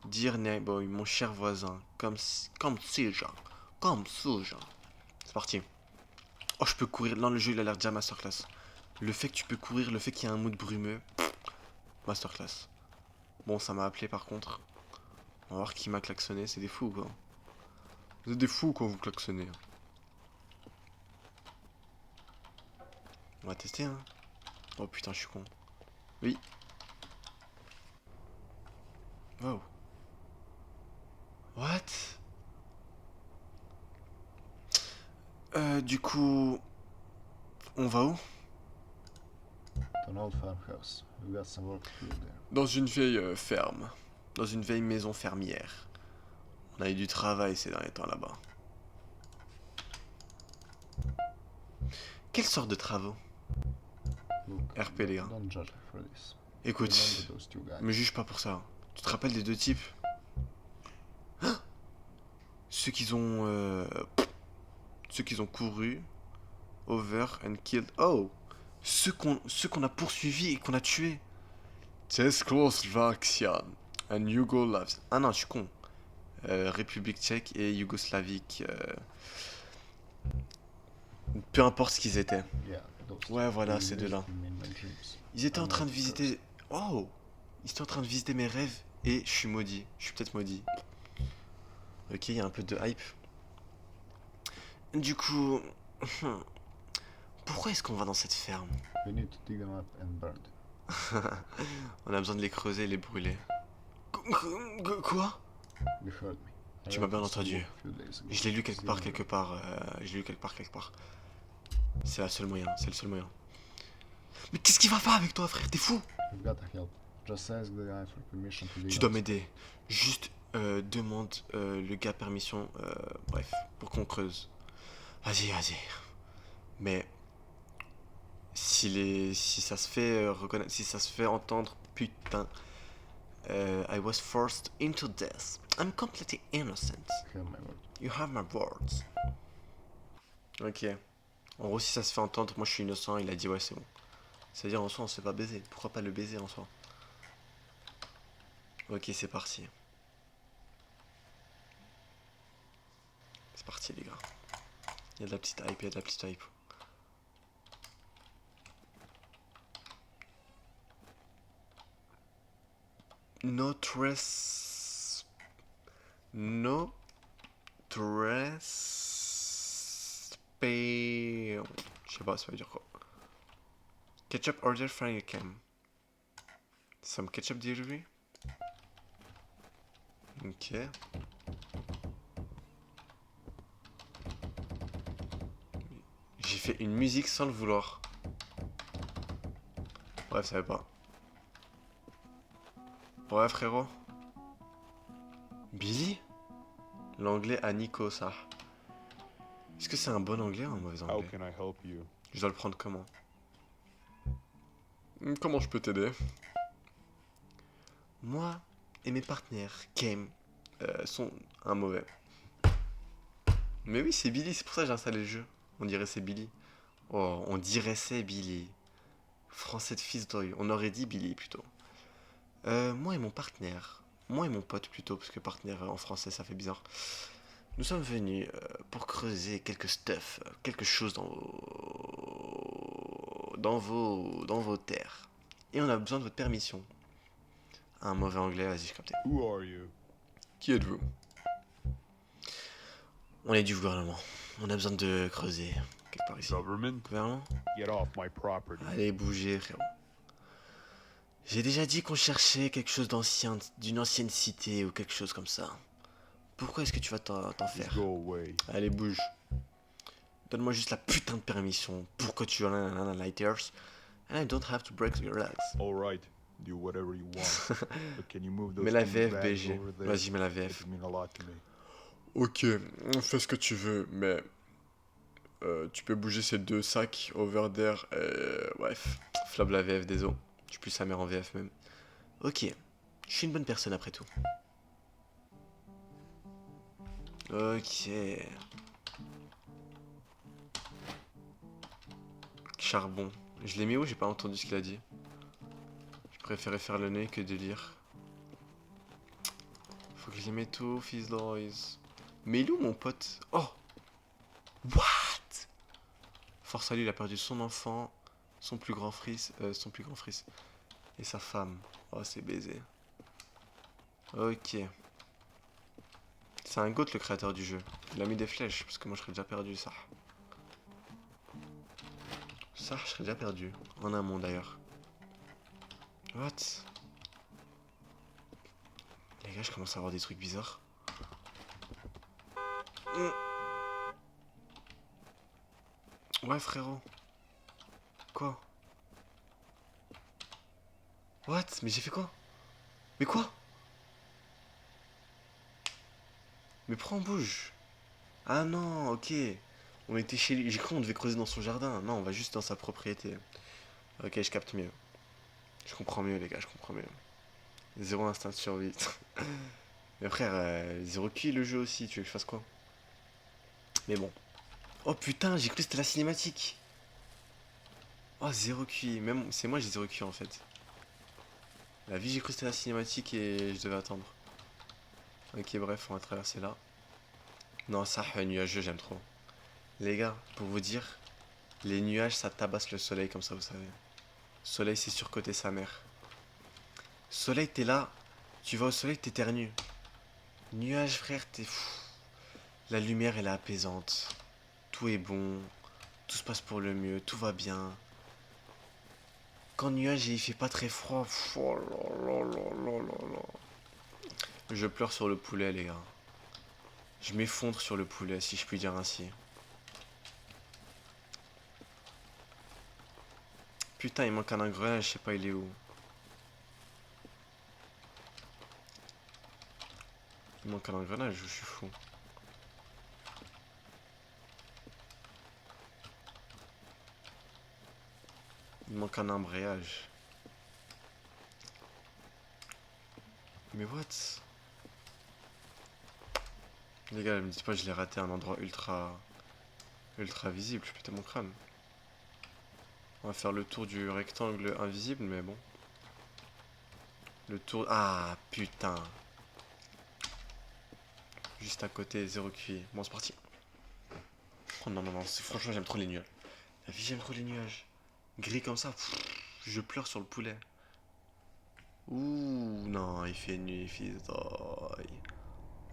Dear neighbor, mon cher voisin. Comme si, genre. Comme ça, genre. C'est parti. Oh, je peux courir. Non, le jeu, il a l'air déjà masterclass. Le fait que tu peux courir, le fait qu'il y a un mood brumeux. Masterclass. Bon, ça m'a appelé par contre. On va voir qui m'a klaxonné. C'est des fous, quoi. Vous êtes des fous quand vous klaxonnez. On va tester, hein. Oh putain, je suis con. Oui. Wow. What? Du coup, on va où? To an old farmhouse. We've got some work to do there. Dans une vieille ferme. Dans une vieille maison fermière. On a eu du travail ces derniers temps là-bas. Quelle sorte de travaux? Look, RP, les gars. don't judge her for this. Écoute, Remember those two guys. me juge pas pour ça. Tu te rappelles des deux types? Hein? Ceux qui ont... Ceux qui ont couru. Over and killed... Oh! Ceux qu'on a poursuivis et qu'on a tués. Tchécoslovaquien and Yougoslavie. Ah non, je suis con. République tchèque et yougoslavique. Peu importe ce qu'ils étaient. Yeah, those two. Ouais, voilà, They ces deux-là. visited me in my dreams. Ils étaient en I'm train de not visiter... Oh! Ils étaient en train de visiter mes rêves et je suis maudit. Je suis peut-être maudit. Ok, il y a un peu de hype. Du coup... Pourquoi est-ce qu'on va dans cette ferme? We need to dig them up and burn them. On a besoin de les creuser et les brûler. Quoi? You heard me. I Tu m'as bien read this entendu. book a few days ago. Je l'ai lu quelque part, See quelque part. Je l'ai lu quelque part. C'est le seul moyen, c'est le seul moyen. Mais qu'est-ce qui va pas avec toi, frère? T'es fou? You've got to help. Just ask the guy for permission to dig Tu dois out. m'aider. Juste demande le gars permission, bref, pour qu'on creuse. Vas-y. Mais si ça se fait reconnaître, si ça se fait entendre, putain. I was forced into death. I'm completely innocent. Have my word. You have my words. Ok. En gros, si ça se fait entendre, moi je suis innocent, il a dit ouais, c'est bon. C'est-à-dire en soi, on se fait pas baiser. Pourquoi pas le baiser en soi? Ok, c'est parti. C'est parti, les gars. Il y a de la petite hype, No tres... No tres... Je sais pas, ça veut dire quoi. Ketchup order frying cam. Some ketchup delivery. Ok. J'ai fait une musique sans le vouloir. Bref, ça va pas. Ouais, frérot. Billy? L'anglais à Nico, ça. Est-ce que c'est un bon anglais ou un mauvais How anglais? can I help you? Je dois le prendre comment? Comment je peux t'aider? Moi et mes partenaires, Game, sont un mauvais. Mais oui, c'est Billy, c'est pour ça que j'ai installé le jeu. On dirait c'est Billy. Oh, on dirait c'est Billy. Français de fils d'oeil. On aurait dit Billy plutôt. Moi et mon partenaire. Moi et mon pote plutôt, parce que partenaire en français ça fait bizarre. Nous sommes venus pour creuser quelques stuff, quelque chose dans vos terres. Et on a besoin de votre permission. Un mauvais anglais, vas-y, je captais. Who are you? Qui êtes-vous? On est du gouvernement. On a besoin de creuser quelque part ici. Government? Gouvernement? Get off my property. Allez, bougez, frérot. J'ai déjà dit qu'on cherchait quelque chose d'ancien, d'une ancienne cité ou quelque chose comme ça. Pourquoi est-ce que tu vas t'en Just faire? go away. Allez, bouge. Donne-moi juste la putain de permission. Pourquoi tu as un lighters? And I don't have to break your legs. Alright, do whatever you want. But can you move those Mets la two VF, bags BG. over there? Vas-y, mets la It VF. would mean a lot to me. Ok, fais ce que tu veux, mais... tu peux bouger ces deux sacs over there. Bref, flab la VF, désolé. Je suis plus sa mère en VF même. Ok, je suis une bonne personne après tout. Ok. Charbon. Je l'ai mis où? J'ai pas entendu ce qu'il a dit. Je préférais faire le nez que de lire. Faut que je les mette tout, fils d'Oise. Mais il est où mon pote? Oh! What? Force à lui, il a perdu son enfant, son plus grand fils, et sa femme. Oh, c'est baisé. Ok. C'est un goat le créateur du jeu. Il a mis des flèches, parce que moi je serais déjà perdu, ça. Ça, je serais déjà perdu. En amont d'ailleurs. What? Les gars, je commence à avoir des trucs bizarres. Ouais, frérot. Quoi? What? Mais j'ai fait quoi? Mais quoi? Mais prends, bouge. Ah non, ok. On était chez lui. J'ai cru qu'on devait creuser dans son jardin. Non, on va juste dans sa propriété. Ok, je capte mieux. Je comprends mieux, les gars, je comprends mieux. Zéro instinct de survie. Mais frère, zéro QI le jeu aussi, tu veux que je fasse quoi? Mais bon. Oh putain, j'ai cru que c'était la cinématique. Oh, zéro QI. Même, c'est moi, j'ai zéro QI en fait. La vie, j'ai cru que c'était la cinématique et je devais attendre. Ok, bref, on va traverser là. Non, ça, nuageux, j'aime trop. Les gars, pour vous dire, les nuages, ça tabasse le soleil comme ça, vous savez. Soleil, c'est surcoté sa mère. Soleil, t'es là, tu vas au soleil, t'éternues. Nuage, frère, t'es fou. La lumière, elle est apaisante. Tout est bon. Tout se passe pour le mieux. Tout va bien. Quand nuage et il fait pas très froid. Oh là là là là là là. Je pleure sur le poulet, les gars. Je m'effondre sur le poulet, si je puis dire ainsi. Putain, il manque un engrenage, je sais pas, il est où. Il manque un engrenage, je suis fou. Il manque un embrayage. Mais what? Les gars, me dites pas que je l'ai raté à un endroit ultra visible, je pétais mon crâne. On va faire le tour du rectangle invisible, mais bon. Le tour... Ah, putain. Juste à côté, zéro QI. Bon, c'est parti. Oh non, non, non, franchement, j'aime trop les nuages. La vie, j'aime trop les nuages. Gris comme ça, pff, je pleure sur le poulet. Ouh, non, il fait nuit, fils. Oh,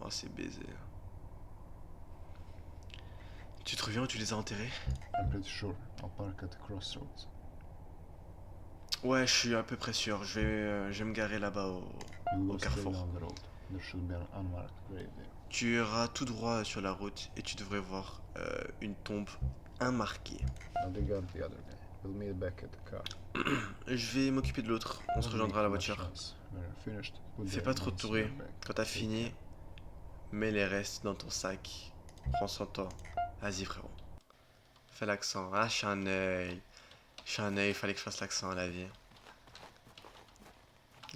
c'est baisé. Tu te reviens où tu les as enterrés? I'm pretty sure. I'll park at the crossroads. Ouais, je suis à peu près sûr. Je vais me garer là-bas You au go straight carrefour. down the road. There should be an unmarked grave there. Tu iras tout droit sur la route et tu devrais voir une tombe inmarquée. Now dig out the other guy. We'll meet back at the car. Je vais m'occuper de l'autre. On se rejoindra à la voiture. When you're finished, put Fais the pas trop de remains in tourée. your bag. Quand t'as fini, mets les restes dans ton sac. Prends soin de toi. Vas-y, frérot. Fais l'accent. Ah, je suis un œil. Je suis un œil, fallait que je fasse l'accent à la vie.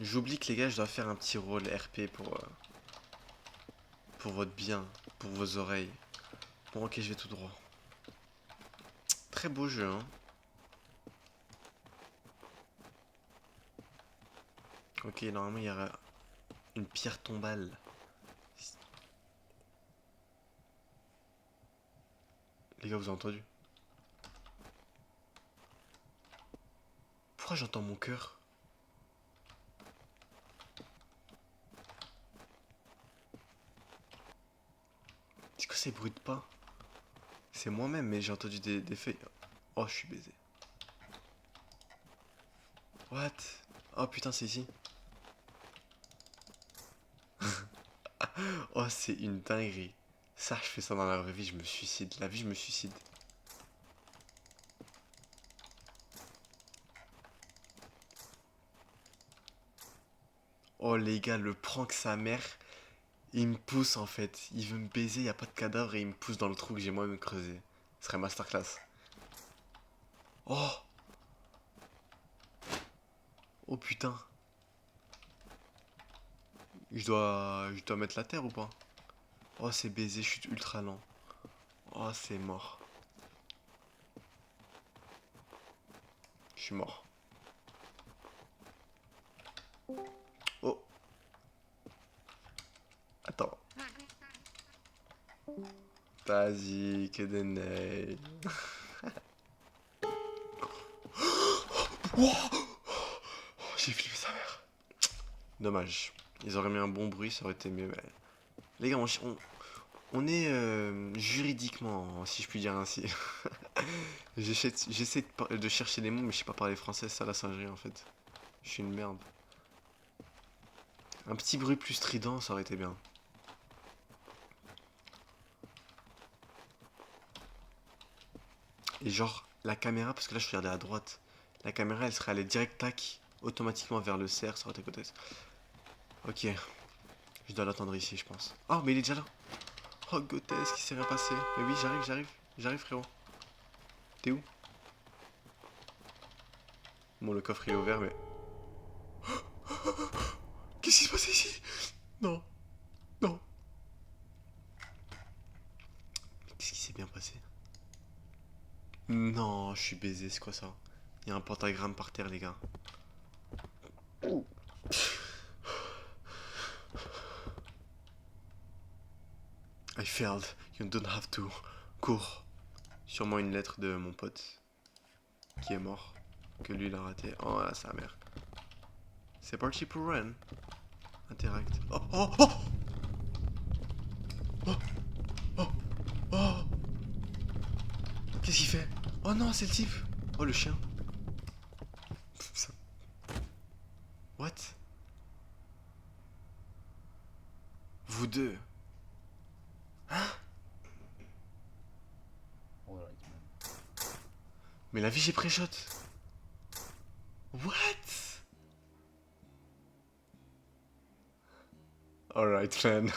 J'oublie que les gars, je dois faire un petit rôle RP pour votre bien, pour vos oreilles. Bon, ok, je vais tout droit. Très beau jeu, hein. Ok, normalement, il y aura une pierre tombale. Les gars, vous avez entendu? Pourquoi j'entends mon cœur? C'est quoi ces bruits de pas? C'est moi-même, mais j'ai entendu des feuilles. Oh, je suis baisé. What? Oh putain, c'est ici. Oh, c'est une dinguerie. Ça, je fais ça dans la vraie vie, je me suicide. La vie, je me suicide. Oh les gars, le prank sa mère, il me pousse en fait. Il veut me baiser, il n'y a pas de cadavre et il me pousse dans le trou que j'ai moi-même creusé. Ce serait masterclass. Oh! Oh putain. Je dois mettre la terre ou pas? Oh, c'est baisé, je suis ultra lent. Oh, c'est mort. Je suis mort. Oh. Attends. Vas-y, que des neiges. Oh, j'ai flippé sa mère. Dommage. Ils auraient mis un bon bruit, ça aurait été mieux. Mais... Les gars, on est juridiquement, si je puis dire ainsi. J'essaie de chercher des mots, mais je sais pas parler français, c'est ça la singerie en fait. Je suis une merde. Un petit bruit plus strident, ça aurait été bien. Et genre, la caméra, parce que là je regardais à droite, la caméra elle serait allée direct tac, automatiquement vers le cerf, ça aurait été côté. Ok, je dois l'attendre ici, je pense. Oh, mais il est déjà là. Oh, Gothès, qui s'est rien passé. Mais oui, j'arrive, frérot. T'es où? Bon, le coffre il est ouvert, mais. Qu'est-ce qui se passe ici? Non, non. Qu'est-ce qui s'est bien passé? Non, je suis baisé, c'est quoi ça? Il y a un pentagramme par terre, les gars. I failed, you don't have to. Cours. Sûrement une lettre de mon pote qui est mort, que lui il a raté. Oh là, sa mère. C'est parti pour run. Interact. Oh, oh, oh! Oh, oh, oh! Qu'est-ce qu'il fait? Oh non, c'est le type! Oh, le chien. What? Vous deux. Alright, man. Mais la vie j'ai pré-shot. What? Alright man.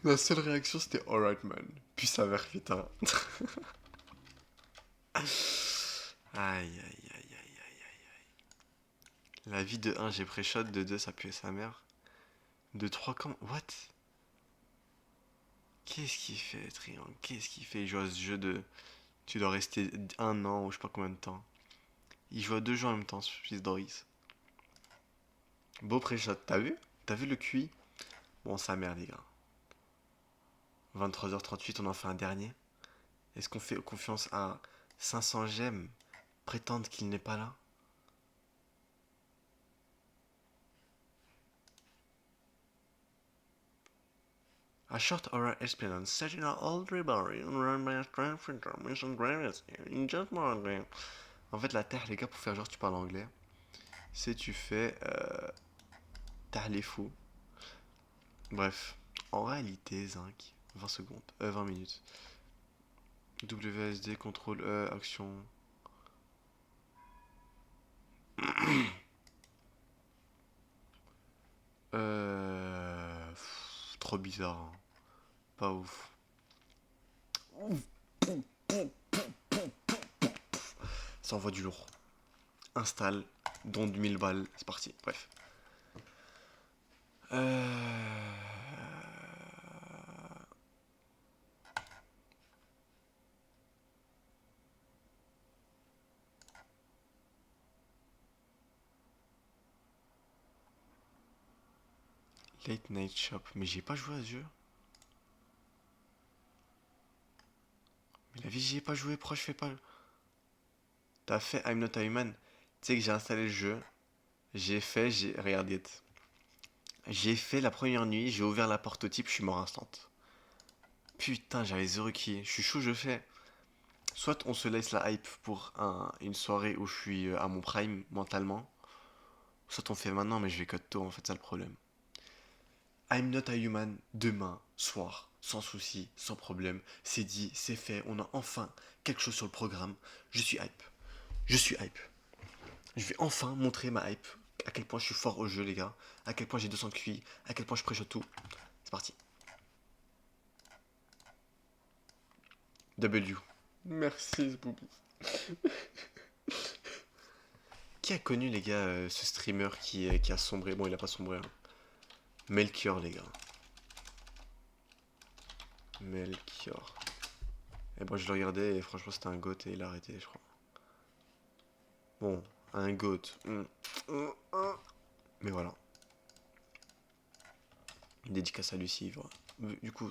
La seule réaction c'était alright man. Puis ça verre putain. Aïe aïe aïe aïe aïe aïe aïe. La vie de 1 j'ai pré-shot, de 2 ça puait sa mère. De 3 comment? What? Qu'est-ce qu'il fait Triangle? Qu'est-ce qu'il fait? Il joue à ce jeu de... Tu dois rester 1 an ou je sais pas combien de temps. Il joue à 2 jeux en même temps, ce fils Doris. Beau pré-shot, t'as vu? T'as vu le QI? Bon, sa mère, les gars. 23h38, on en fait un dernier. Est-ce qu'on fait confiance à 500 gemmes prétendre qu'il n'est pas là? A short oral experience setting out all rivalry and run by a strength filter mission gravity in just more game. En fait, la terre, les gars, pour faire genre tu parles anglais, c'est tu fais t'as les fous. Bref, en réalité, Zinc, 20 secondes, 20 minutes. WSD, contrôle E, action. Trop bizarre. Hein. Pas ouf. Ça envoie du lourd. Installe, don de 1000 balles, c'est parti. Bref. Late Night Shop. Mais j'ai pas joué à ce jeu. Mais la vie, j'y ai pas joué. Pourquoi je fais pas... T'as fait I'm Not a Human. Tu sais que j'ai installé le jeu. J'ai fait... Regardez. J'ai fait la première nuit. J'ai ouvert la porte au type. Je suis mort instant. Putain, j'avais zéro qui. Je suis chaud, je fais. Soit on se laisse la hype pour une soirée où je suis à mon prime mentalement. Soit on fait maintenant, mais je vais cut tôt, en fait, c'est ça le problème. I'm Not a Human, demain, soir, sans souci, sans problème. C'est dit, c'est fait, on a enfin quelque chose sur le programme. Je suis hype. Je suis hype. Je vais enfin montrer ma hype. À quel point je suis fort au jeu, les gars. À quel point j'ai 200 de QI. À quel point je pré-shot tout. C'est parti. W. Merci, Booby. Qui a connu, les gars, ce streamer qui a sombré? Bon, il a pas sombré. Hein. Melchior, les gars. Melchior. Et bon, je le regardais et franchement, c'était un goat et il a arrêté, je crois. Bon, un goat. Mais voilà. Une dédicace à Lucie, voilà. Du coup,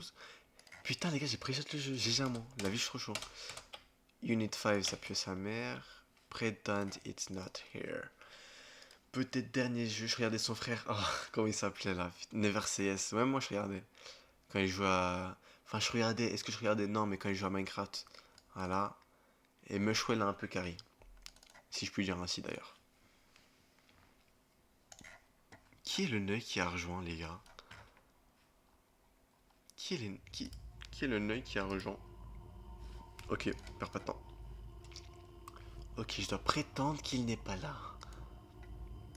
putain, les gars, j'ai pré-shot le jeu. J'ai un mot. La vie, je suis trop chaud. Unit 5, ça pue sa mère. Pretend it's not here. Peut-être dernier jeu, je regardais son frère. Oh, comment il s'appelait là? Never CS. Même moi, je regardais. Quand il jouait à. Enfin, je regardais. Est-ce que je regardais? Non, mais quand il jouait à Minecraft. Voilà. Et Mushwell a un peu carré. Si je puis dire ainsi d'ailleurs. Qui est le nœud qui a rejoint, les gars? Qui est le nœud qui a rejoint? Ok, perds pas de temps. Ok, je dois prétendre qu'il n'est pas là.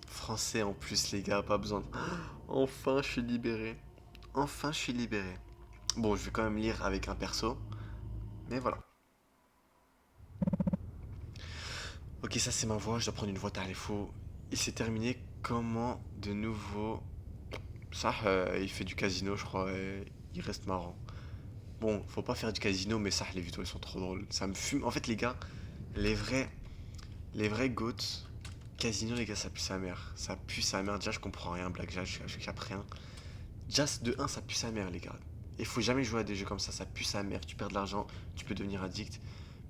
Français en plus, les gars, pas besoin de... Enfin, je suis libéré. Enfin, je suis libéré. Bon, je vais quand même lire avec un perso. Mais voilà. Ok, ça c'est ma voix, je dois prendre une voix tard les faux. Il s'est terminé comment de nouveau... Ça, il fait du casino, je crois, et il reste marrant. Bon, faut pas faire du casino, mais ça, les vidéos, elles sont trop drôles. Ça me fume. En fait, les gars, les vrais goats, casino, les gars, ça pue sa mère. Ça pue sa mère. Déjà, je comprends rien, blackjack, je capte rien. Déjà, de 1, ça pue sa mère, les gars. Il faut jamais jouer à des jeux comme ça pue sa mère. Tu perds de l'argent, tu peux devenir addict.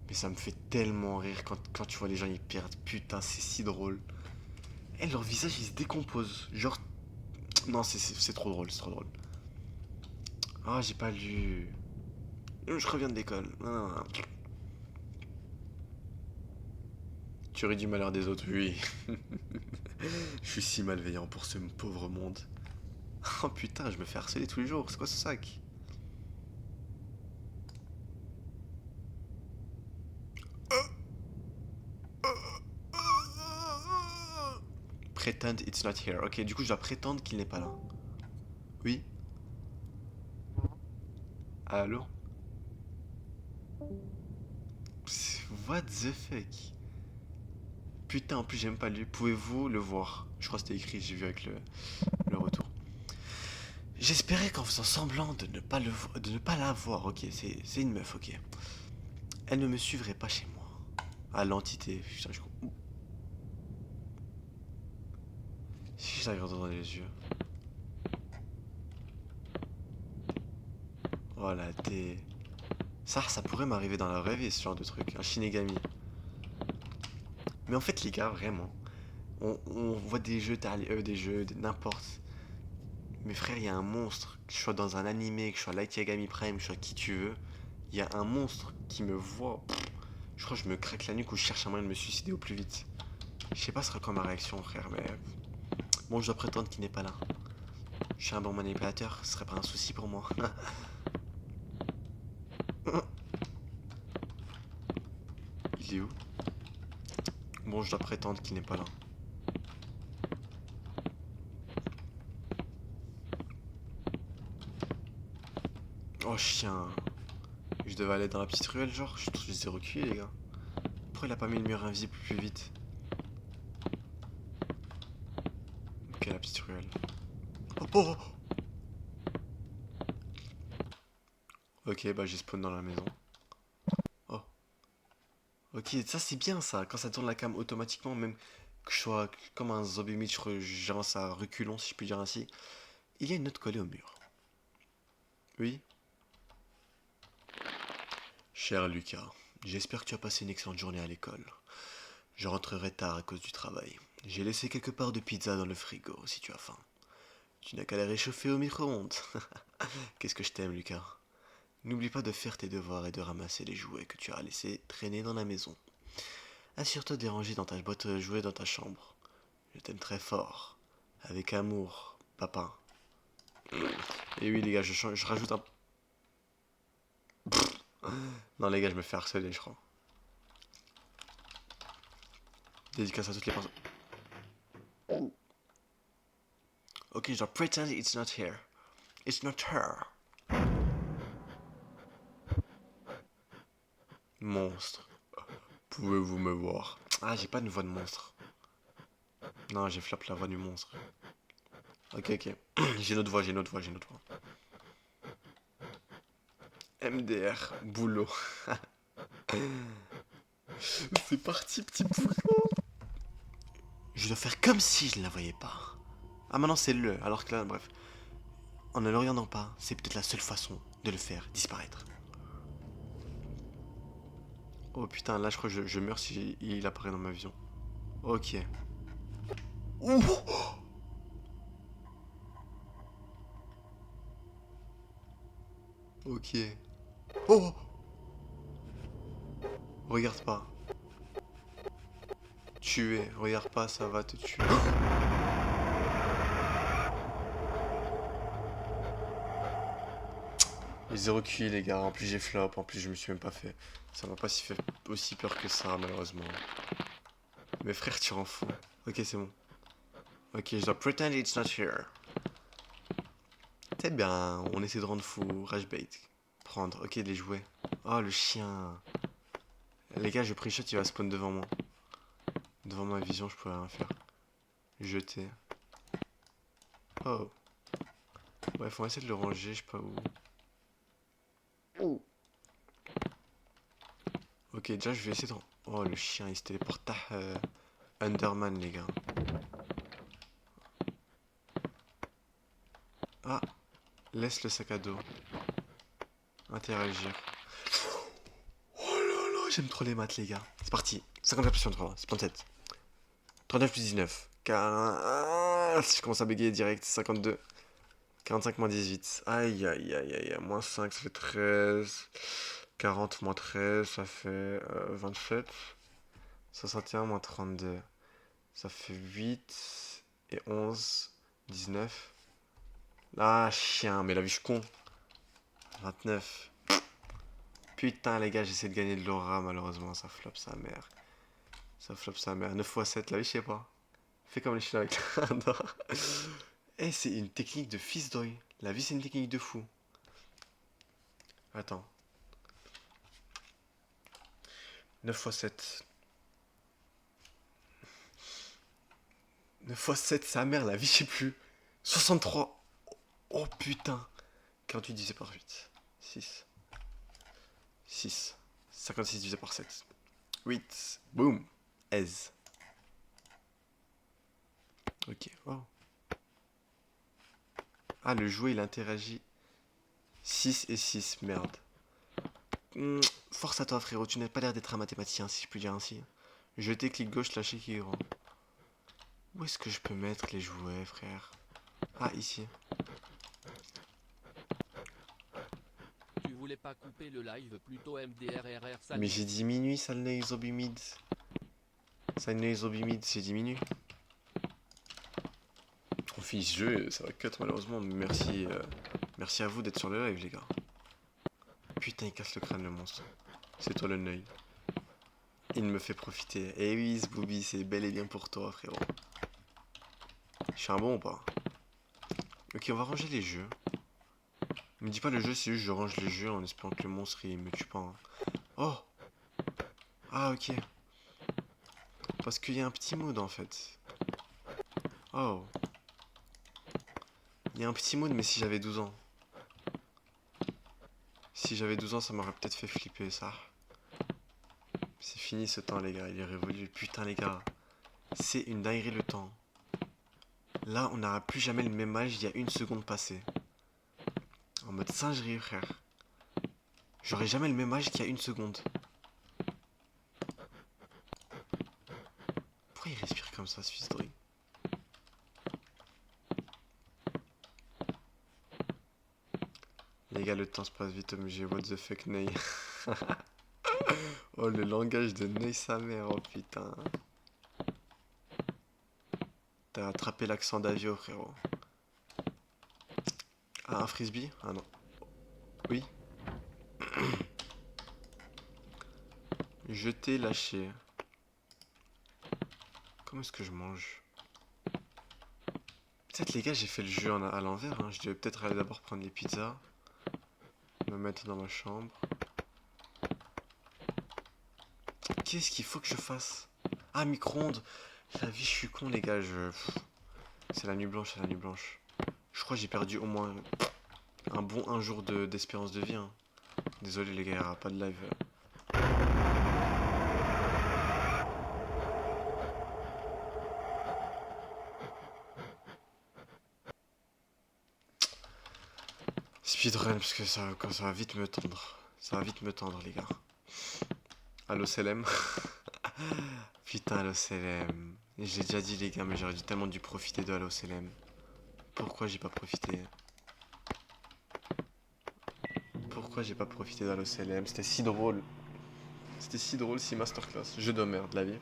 Mais ça me fait tellement rire quand tu vois les gens ils perdent. Putain, c'est si drôle. Et leur visage, il se décompose. Genre. Non, c'est trop drôle, c'est trop drôle. Ah, j'ai pas lu. Je reviens de l'école. Non. Tu ris du malheur des autres, oui. Je suis si malveillant pour ce pauvre monde. Oh putain, je me fais harceler tous les jours. C'est quoi ce sac? Pretend it's not here. Ok, du coup, je dois prétendre qu'il n'est pas là. Oui. Allô? What the fuck? Putain, en plus, j'ai même pas lu. Pouvez-vous le voir? Je crois que c'était écrit, j'ai vu avec le retour. J'espérais qu'en faisant semblant de ne pas la voir, ok, c'est une meuf, ok. Elle ne me suivrait pas chez moi. Ah, l'entité, putain, je comprends. Si je la regarde dans les yeux. Voilà, t'es... Ça pourrait m'arriver dans la vraie vie, ce genre de truc. Un Shinigami. Mais en fait, les gars, vraiment, on voit des jeux, n'importe. Mais frère, il y a un monstre. Que je sois dans un animé, que je sois Light Yagami Prime, que je sois qui tu veux. Il y a un monstre qui me voit. Je crois que je me craque la nuque ou je cherche un moyen de me suicider au plus vite. Je sais pas ce sera quoi ma réaction, frère, mais... Bon, je dois prétendre qu'il n'est pas là. Je suis un bon manipulateur, ce serait pas un souci pour moi. Il est où? Bon, je dois prétendre qu'il n'est pas là. Oh chien. Je devais aller dans la petite ruelle, genre. Je les ai reculés, les gars. Pourquoi il a pas mis le mur invisible plus vite? Ok, la petite ruelle. Oh. Ok, bah j'ai spawn dans la maison. Oh. Ok, ça c'est bien ça. Quand ça tourne la cam automatiquement, même que je sois comme un zombie Mitch, j'avance à reculons, si je puis dire ainsi. Il y a une note collée au mur. Oui? Cher Lucas, j'espère que tu as passé une excellente journée à l'école. Je rentrerai tard à cause du travail. J'ai laissé quelques parts de pizza dans le frigo, si tu as faim. Tu n'as qu'à les réchauffer au micro-ondes. Qu'est-ce que je t'aime, Lucas. N'oublie pas de faire tes devoirs et de ramasser les jouets que tu as laissés traîner dans la maison. Assure-toi de les ranger dans ta boîte à jouets dans ta chambre. Je t'aime très fort. Avec amour, papa. Et oui, les gars, je rajoute un... Non, les gars, je me fais harceler, je crois. Dédicace à toutes les personnes. Ok, je dois pretend it's not here. It's not her. Monstre. Pouvez-vous me voir? Ah, j'ai pas une voix de monstre. Non, j'ai flop la voix du monstre. Ok. J'ai une autre voix. MDR, boulot. C'est parti, petit boulot. Je dois faire comme si je ne la voyais pas. Ah, maintenant c'est le. Alors que là, bref. En ne le regardant pas, c'est peut-être la seule façon de le faire disparaître. Oh putain, là je crois que je meurs si il apparaît dans ma vision. Ok. Ouh. Ok. Oh. Regarde pas. Tuer. Regarde pas, ça va te tuer. Et 0 QI les gars, en plus j'ai flop, en plus je me suis même pas fait. Ça m'a pas si fait aussi peur que ça malheureusement. Mes frères tu rends fou. Ok c'est bon. Ok je dois pretend it's not here. C'est bien, on essaie de rendre fou, rage bait. Prendre, ok les jouets. Oh le chien. Les gars je pre-shot il va spawn devant moi. Devant ma vision je pourrais rien faire. Jeter. Oh. Bref on va essayer de le ranger, je sais pas où. Ok, déjà je vais essayer de... Oh le chien il se téléporte à Underman les gars. Ah, laisse le sac à dos. Interagir. Oh là là, j'aime trop les maths les gars. C'est parti. 54 plus 33, c'est 37. 39 plus 19. Si je commence à bégayer direct, 52. 45 moins 18. Aïe aïe aïe aïe. Moins 5 ça fait 13. 40 moins 13 ça fait 27. 61 moins 32. Ça fait 8 et 11. 19. Ah chien, mais la vie je suis con. 29. Putain les gars, j'essaie de gagner de l'aura, malheureusement ça flop sa mère. Ça flop sa mère. 9 x 7, la vie je sais pas. Fais comme les chiens avec la... Eh c'est une technique de fils d'oeil. La vie c'est une technique de fou. Attends. 9 x 7. 9 x 7, sa mère, la vie je sais plus. 63. Oh putain. 48 divisé par 8. 6. 6. 56 divisé par 7. 8. Boum. Aise. Ok. Oh. Ah, le jouet, il interagit. 6 et 6. Merde. Force à toi, frérot. Tu n'as pas l'air d'être un mathématicien, si je puis dire ainsi. Jeter, clic gauche, lâcher, clic droit. Où est-ce que je peux mettre les jouets, frère? Ah, ici. Tu voulais pas couper le live, plutôt MDRRR ça. Mais j'ai diminue, Salnei Zobimid. Salnei Zobimid, j'ai diminué. On finit ce jeu, ça va cut malheureusement. Merci, merci à vous d'être sur le live, les gars. Putain, il casse le crâne, le monstre. C'est toi le neuil. Il me fait profiter. Eh oui, ce booby, c'est bel et bien pour toi, frérot. Je suis un bon ou pas? Ok, on va ranger les jeux. Me dis pas le jeu, c'est juste je range les jeux en espérant que le monstre il me tue pas. Hein. Oh! Ah, ok. Parce qu'il y a un petit mode en fait. Oh. Il y a un petit mode, mais si j'avais 12 ans. Si j'avais 12 ans, ça m'aurait peut-être fait flipper ça. C'est fini ce temps, les gars. Il est révolu. Putain, les gars. C'est une dinguerie le temps. Là, on n'aura plus jamais le même âge il y a une seconde passée. En mode singerie, frère. J'aurai jamais le même âge qu'il y a une seconde. Pourquoi il respire comme ça, ce fils de riz? Les gars, le temps se passe vite, OMG. What the fuck, Ney? Oh, le langage de Ney, sa mère. Oh, putain. T'as attrapé l'accent d'Avio, frérot. Ah, un frisbee? Ah non. Oui. Jeter, lâcher. Comment est-ce que je mange? Peut-être les gars j'ai fait le jeu à l'envers, hein. Je devais peut-être aller d'abord prendre les pizzas. Me mettre dans ma chambre. Qu'est-ce qu'il faut que je fasse? Ah, micro-ondes. La vie je suis con les gars, c'est la nuit blanche, c'est la nuit blanche. Je crois que j'ai perdu au moins un bon 1 jour d'espérance de vie. Hein. Désolé les gars, il n'y aura pas de live. Speedrun parce que ça va vite me tendre. Ça va vite me tendre les gars. Allo CLM. Putain Allo CLM. J'ai déjà dit les gars mais j'aurais tellement dû profiter de Allo CLM. Pourquoi j'ai pas profité? Pourquoi j'ai pas profité d'Allo CLM? C'était si drôle. C'était si drôle, si masterclass. Jeu de merde la vie.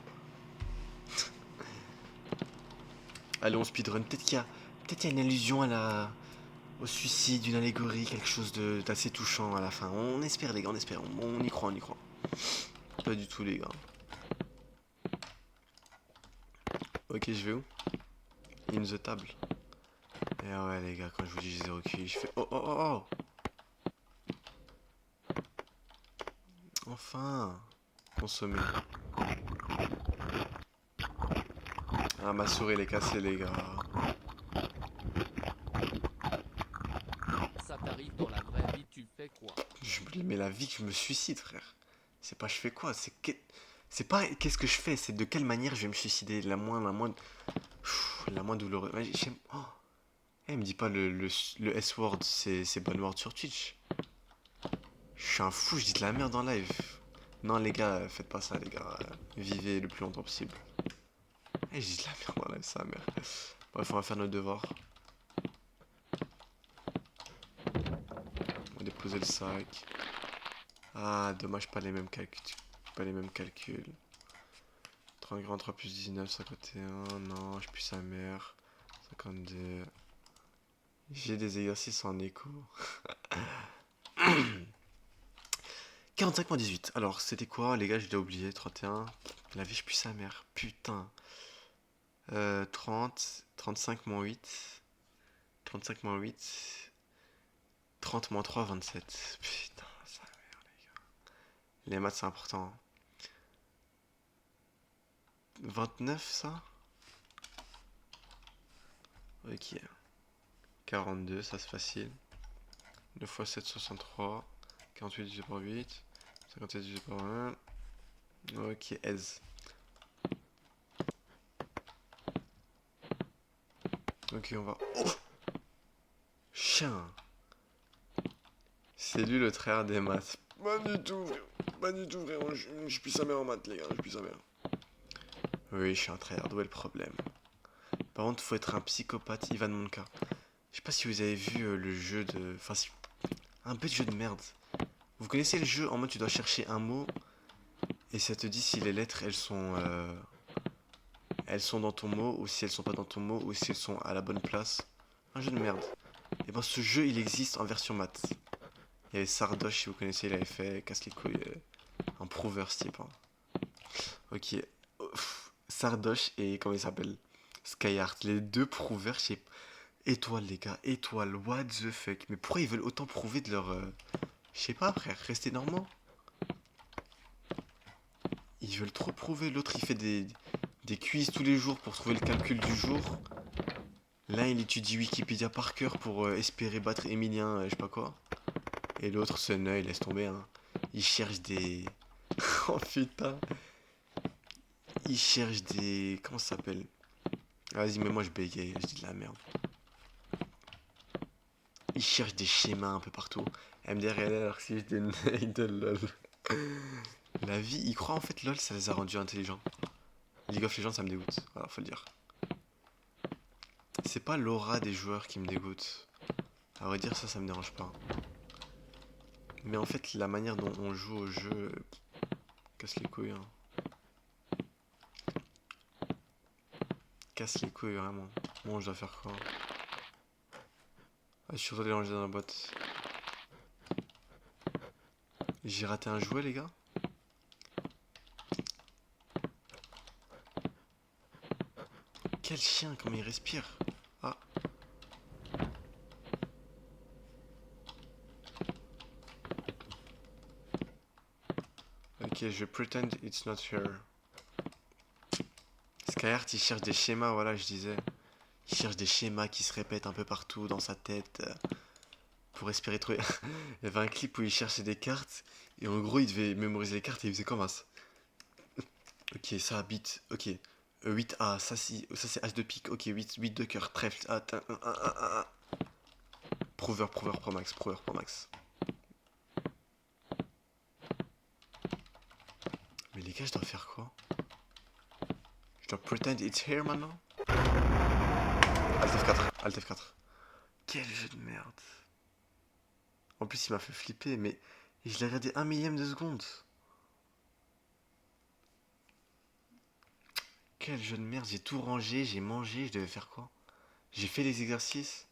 Allez on speedrun. Peut-être qu'il y a une allusion à la... au suicide, une allégorie, quelque chose d'assez touchant à la fin. On espère les gars, on espère, on y croit, on y croit. Pas du tout les gars. Ok, je vais où? In the table. Et ouais les gars, quand je vous dis j'ai 0 QI, je fais oh oh oh oh. Enfin. Consommer. Ah ma souris elle est cassée les gars. Ça t'arrive dans la vraie vie, tu fais quoi? Mais la vie que je me suicide frère. C'est pas je fais quoi, c'est pas qu'est-ce que je fais, c'est de quelle manière je vais me suicider. La moins douloureuse. Oh. Eh, me dis pas le S-word, c'est bonne word sur Twitch. Je suis un fou, je dis de la merde en live. Non les gars, faites pas ça les gars. Vivez le plus longtemps possible. Eh, je dis de la merde en live, ça merde. Bref, on va faire nos devoirs. On va déposer le sac. Ah, dommage, pas les mêmes calculs. Pas les mêmes calculs. 30 grammes, 3 plus 19, 51. Non, je pue sa mère. 52. J'ai des exercices en écho. 45-18. Alors, c'était quoi, les gars? Je l'ai oublié. 31. La vie, je pue sa mère. Putain. 30. 35 moins 8. 35 moins 8. 30 moins 3, 27. Putain, sa mère, les gars. Les maths, c'est important. 29, ça? Ok. 42, ça c'est facile. 9 fois 7, 63. 48 divisé par 8. 57 divisé par 1. Ok, aise. Ok, on va... Oh, chien. C'est lui le tryhard des maths. Pas du tout, frérot. Pas du tout, frérot. Je pue sa mère en maths, les gars. Je pue sa mère. Oui, je suis un tryhard. Où est le problème? Par contre, faut être un psychopathe. Ivan Monka. Je sais pas si vous avez vu le jeu de... Enfin, si... Un bête jeu de merde. Vous connaissez le jeu en mode tu dois chercher un mot et ça te dit si les lettres elles sont dans ton mot ou si elles sont pas dans ton mot ou si elles sont à la bonne place. Un jeu de merde. Et ben ce jeu il existe en version maths. Il y avait Sardoche si vous connaissez, il avait fait casse les couilles un prover ce type. Hein. Ok. Sardoche et comment il s'appelle? Skyheart. Les deux prouvers, je sais. Étoile les gars, étoile, what the fuck. Mais pourquoi ils veulent autant prouver de leur... Je sais pas frère, restez normaux. Ils veulent trop prouver. L'autre il fait des quiz tous les jours pour trouver le calcul du jour. L'un il étudie Wikipédia par cœur pour espérer battre Emilien, je sais pas quoi. Et l'autre ce nœud, il laisse tomber. Hein. Il cherche des... Oh putain. Il cherche des... Comment ça s'appelle? Vas-y, mais moi je bégaye, je dis de la merde. Il cherche des schémas un peu partout. MDRL alors que si j'étais nade de LOL. La vie, ils croient en fait LOL, ça les a rendus intelligents. League of Legends, ça me dégoûte. Voilà, faut le dire. C'est pas l'aura des joueurs qui me dégoûte. À vrai dire, ça me dérange pas. Mais en fait, la manière dont on joue au jeu casse les couilles. Hein. Casse les couilles, vraiment. Bon, je dois faire quoi? Ah, je suis retourné ranger dans la boîte. J'ai raté un jouet, les gars? Quel chien, comment il respire? Ah. Ok, je pretend it's not here. Skyheart, il cherche des schémas, voilà, je disais. Il cherche des schémas qui se répètent un peu partout dans sa tête pour espérer trouver. Il y avait un clip où il cherchait des cartes et en gros il devait mémoriser les cartes et il faisait comme ça. Ok, ça habite. Ok. 8A, ça c'est As de pique. Ok, 8 de cœur, trèfle. Ah, Prover Pro Max, Prover Pro Max. Mais les gars, je dois faire quoi? Je dois pretend it's here maintenant? Alt F4, Alt F4. Quel jeu de merde. En plus, il m'a fait flipper, mais je l'ai regardé 1 millième de seconde. Quel jeu de merde, j'ai tout rangé, j'ai mangé, je devais faire quoi? J'ai fait les exercices.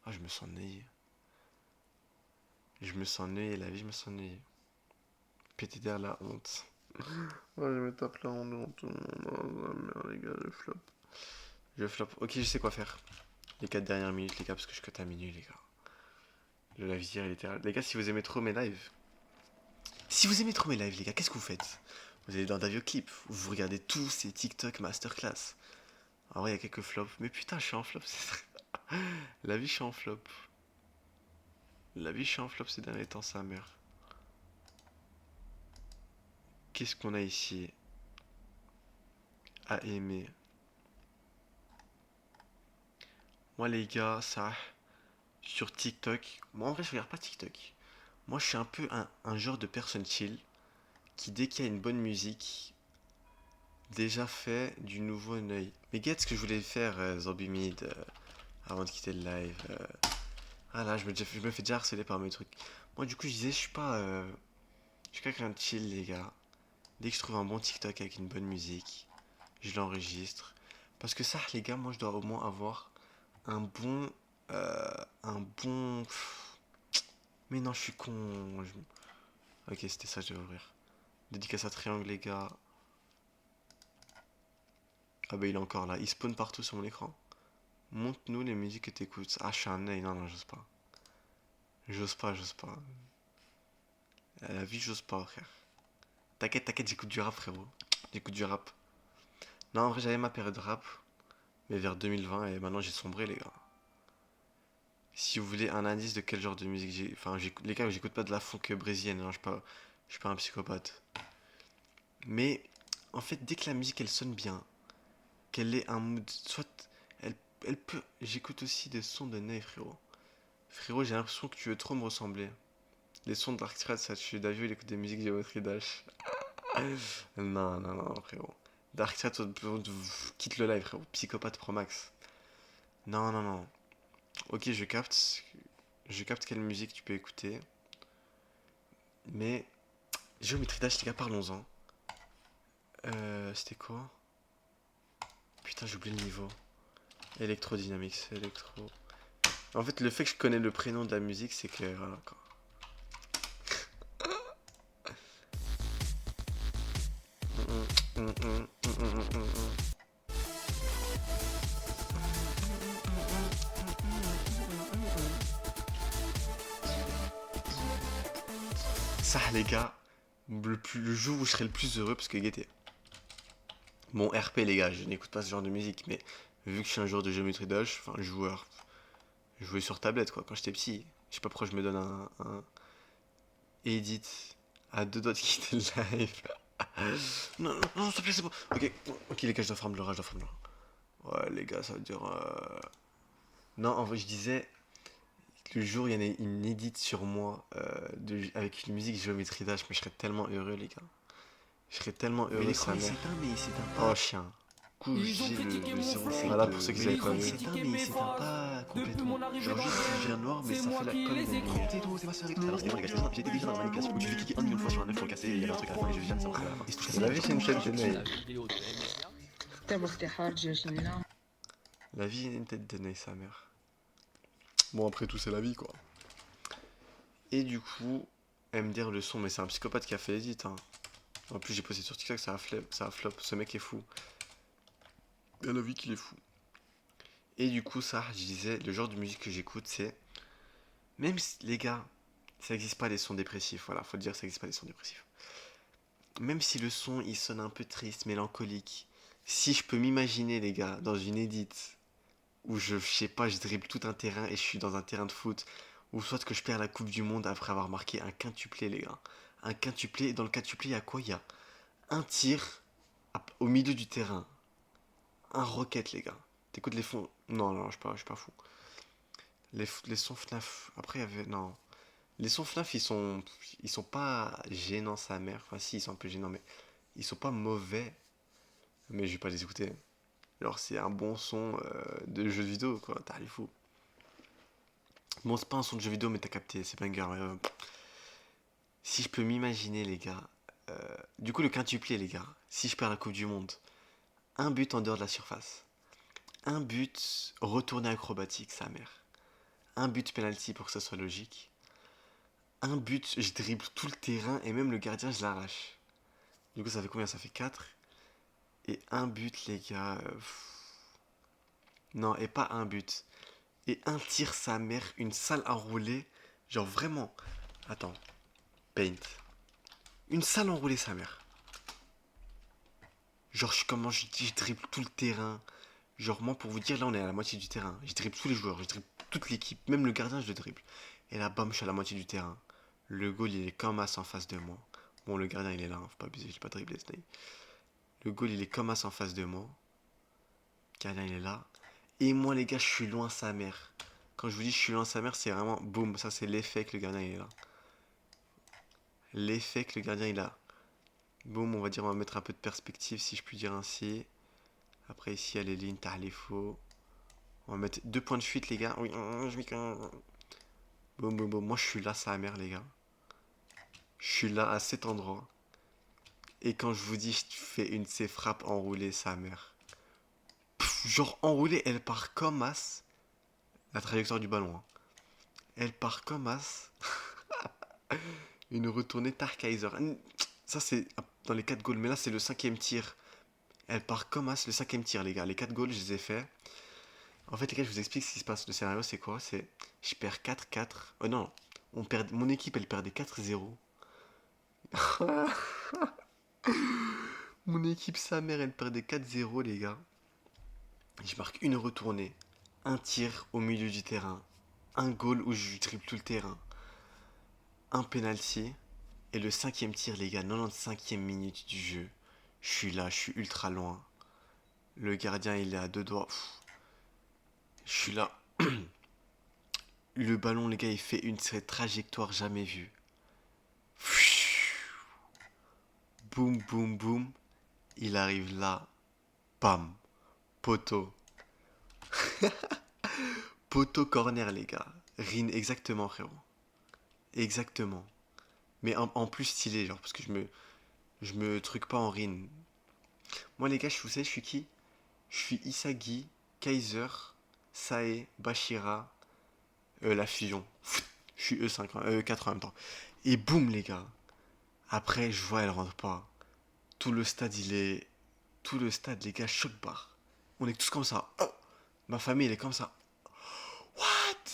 Ah, je me sens ennuyé. Je me sens ennuyé, la vie, je me sens ennuyé. PTDR, la honte. Ouais, je me tape la honte devant tout le monde. Oh, merde, les gars, je flop. Je flop. Ok, je sais quoi faire. Les 4 dernières minutes, les gars, parce que je cut à minuit, les gars. Le live d'hier, il était... Les gars, si vous aimez trop mes lives... Si vous aimez trop mes lives, les gars, qu'est-ce que vous faites? Vous allez dans Davio Clip, vous regardez tous ces TikTok masterclass. En vrai, il y a quelques flops. Mais putain, je suis en flop. La vie, je suis en flop. La vie, je suis en flop ces derniers temps, sa mère. Qu'est-ce qu'on a ici? À aimer. Moi, les gars, ça... Sur TikTok... Moi, en vrai, je regarde pas TikTok. Moi, je suis un peu un genre de personne chill qui, dès qu'il y a une bonne musique, déjà fait du nouveau œil. Mais guette ce que je voulais faire, Zombie Mid, avant de quitter le live. Ah là, je me fais déjà harceler par mes trucs. Moi, du coup, je disais, je suis pas... je suis quelqu'un de chill, les gars. Dès que je trouve un bon TikTok avec une bonne musique, je l'enregistre. Parce que ça, les gars, moi, je dois au moins avoir un bon... un bon... Mais non, je suis con. Ok, c'était ça, je devais ouvrir. Dédicace à Triangle, les gars. Ah bah, il est encore là. Il spawn partout sur mon écran. Montre-nous les musiques que t'écoutes. Ah, je suis un œil. Non, non, j'ose pas. J'ose pas, j'ose pas. À la vie, j'ose pas, frère. T'inquiète, t'inquiète, j'écoute du rap, frérot. J'écoute du rap. Non, en vrai, j'avais ma période rap. Mais vers 2020, et maintenant j'ai sombré, les gars. Si vous voulez un indice de quel genre de musique j'ai... Enfin, les gars, j'écoute pas de la funk brésilienne, hein, je suis pas un psychopathe. Mais, en fait, dès que la musique, elle sonne bien, qu'elle ait un mood... Soit, elle peut... J'écoute aussi des sons de Ney, frérot. Frérot, j'ai l'impression que tu veux trop me ressembler. Les sons de Darkseid, ça tue. Davio, il écoute des musiques Géometry Dash. Non, non, non, frérot. Darkseid, quitte le live, frérot. Psychopathe Pro Max. Non, non, non. Ok, je capte. Je capte quelle musique tu peux écouter. Mais... Géométrie Dash, les gars, parlons-en. C'était quoi? Putain, j'ai oublié le niveau. Electrodynamics, électro... En fait, le fait que je connais le prénom de la musique, c'est que... Voilà, quoi. Ça, les gars, le jour où je serai le plus heureux, parce que guettez. Mon RP, les gars, je n'écoute pas ce genre de musique, mais vu que je suis un joueur de Geometry Dash, enfin, joueur, je jouais sur tablette, quoi, quand j'étais petit. Je sais pas pourquoi je me donne un edit à 2 doigts de quitter le live. Non, non, non, s'il te plaît, c'est bon. Ok, ok, les gars, je dois farm le rage, je dois farm le rage. Ouais, les gars, ça veut dire... Non, en vrai, je disais, le jour où il y en a une edit sur moi, avec une musique Geometry Dash, mais je serais tellement heureux, les gars. Je serais tellement heureux, ça mère. mais il s'éteint Oh, chien. Coup, j'ai le 05. Voilà pour ceux qui savaient pas. Il s'éteint, mais il s'éteint pas complètement. Genre juste, il devient noir, mais ça fait la comme une lumière. C'est tout, c'est ma soeur et tout. Alors, c'était bon, les gars, j'étais déjà dans la manipulation où tu fais cliquer 1 million de fois sur un œuf pour le casser, et il y avait un truc à la fin, et je viens de savoir à la fin. Il se touche à La vie, c'est une tête de La nez. vidéo de MDR. اعتبرتي حاجة شنو La vie, est une tête de nez, sa mère. Bon, après tout, c'est la vie, quoi. Et du coup, elle me dire le son, mais c'est un psychopathe qui a fait l'edit, hein. En plus, j'ai posté sur TikTok, ça a flop. Ce mec est fou. Elle a vu qu'il est fou. Et du coup, ça, je disais, le genre de musique que j'écoute, c'est... Même si, les gars, ça n'existe pas des sons dépressifs, voilà, faut le dire, ça n'existe pas des sons dépressifs. Même si le son, il sonne un peu triste, mélancolique, si je peux m'imaginer, les gars, dans une edit, où je sais pas, je dribble tout un terrain et je suis dans un terrain de foot, ou soit que je perds la Coupe du Monde après avoir marqué un quintuplé, les gars. Un quintuplé, dans le quintuplé, il y a quoi? Il y a un tir au milieu du terrain. Un rocket, les gars. T'écoutes les fonds... Non, non, je suis pas fou. Les sons FNAF... Après, il y avait... Non. Les sons FNAF, ils sont pas gênants, sa mère. Enfin, si, ils sont un peu gênants, mais... Ils sont pas mauvais. Mais je vais pas les écouter. Alors, c'est un bon son de jeu vidéo, quoi. T'as les fous. Bon, c'est pas un son de jeu vidéo, mais t'as capté. C'est banger. Si je peux m'imaginer, les gars... Du coup, le quintuplé, les gars. Si je perds la Coupe du Monde... Un but en dehors de la surface. Un but retourné acrobatique, sa mère. un but penalty pour que ça soit logique. Un but, je dribble tout le terrain et même le gardien, je l'arrache. Du coup, ça fait combien? Ça fait 4. Et un but, les gars. Non, et pas un but. Et un tir, sa mère, une salle enroulée. Genre vraiment. Attends. Paint. Une salle enroulée, sa mère. Genre, je dribble tout le terrain. Genre, moi, pour vous dire, là, on est à la moitié du terrain. Je dribble tous les joueurs, je dribble toute l'équipe. Même le gardien, je le dribble. Et là, bam, je suis à la moitié du terrain. Le goal, il est comme as en face de moi. Bon, le gardien, il est là, hein, faut pas abuser, je l'ai pas dribblé, Snake. Le goal, il est comme as en face de moi. Le gardien, il est là. Et moi, les gars, je suis loin sa mère. Quand je vous dis je suis loin sa mère, c'est vraiment boum. Ça, c'est l'effet que le gardien, il est là. L'effet que le gardien, il a. Boum, on va dire, on va mettre un peu de perspective, si je puis dire ainsi. Après, ici, il y a les lignes, t'as les faux. On va mettre 2 points de fuite, les gars. Oui, je boum, boum, boum. Moi, je suis là, sa mère, les gars. Je suis là, à cet endroit. Et quand je vous dis, je fais une de ces frappes enroulées, sa mère. Pff, genre, enroulée, elle part comme as. La trajectoire du ballon. Hein. Elle part comme as. Une retournée Tarkaiser. Ça, c'est dans les 4 goals. Mais là, c'est le 5e tir. Elle part comme as, le 5e tir, les gars. Les 4 goals, je les ai faits. En fait, les gars, je vous explique ce qui se passe. Le scénario, c'est quoi? C'est je perds 4-4. Oh non, mon équipe, elle perdait 4-0. Mon équipe, sa mère, elle perdait 4-0, les gars. Je marque une retournée, un tir au milieu du terrain, un goal où je dribble tout le terrain, un penalty, et le 5e tir, les gars, 95e minute du jeu. Je suis là, je suis ultra loin. Le gardien, il est à 2 doigts. Je suis là. Le ballon, les gars, il fait une trajectoire jamais vue. Boum, boum, boum. Il arrive là. Bam. Poteau. Poteau corner, les gars. Rin, exactement, frérot. Exactement. Mais en plus stylé, genre, parce que je me truc pas en Rin. Moi, les gars, vous savez, je suis qui? Je suis Isagi, Kaiser, Sae, Bashira, la fusion. Je suis E5, E4 en même temps. Et boum, les gars. Après, je vois, elle rentre pas. Tout le stade, tout le stade, les gars, choc barre. On est tous comme ça. Oh, ma famille, elle est comme ça. What?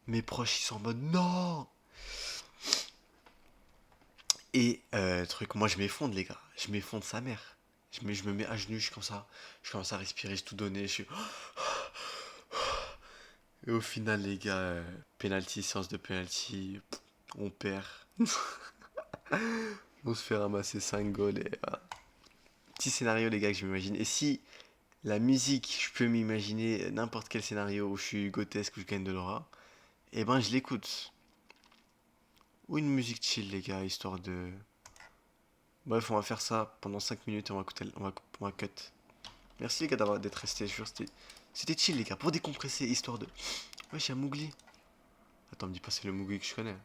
Mes proches, ils sont en mode non. Et truc, moi, je m'effondre, les gars. Je m'effondre sa mère. Je me mets à genoux, je suis comme ça. Je commence à respirer, je tout donner. Je suis. Et au final, les gars, penalty, séance de penalty, on perd. On se fait ramasser 5 goals et petit scénario, les gars, que je m'imagine. Et si la musique, je peux m'imaginer n'importe quel scénario où je suis grotesque, où je gagne de l'aura, et ben je l'écoute. Ou une musique chill, les gars, histoire de. Bref, on va faire ça pendant 5 minutes et on va cut. Merci les gars d'être restés, je jure, c'était chill, les gars, pour décompresser, histoire de. Ouais, j'ai un Mougli. Attends, me dis pas c'est le Mougli que je connais.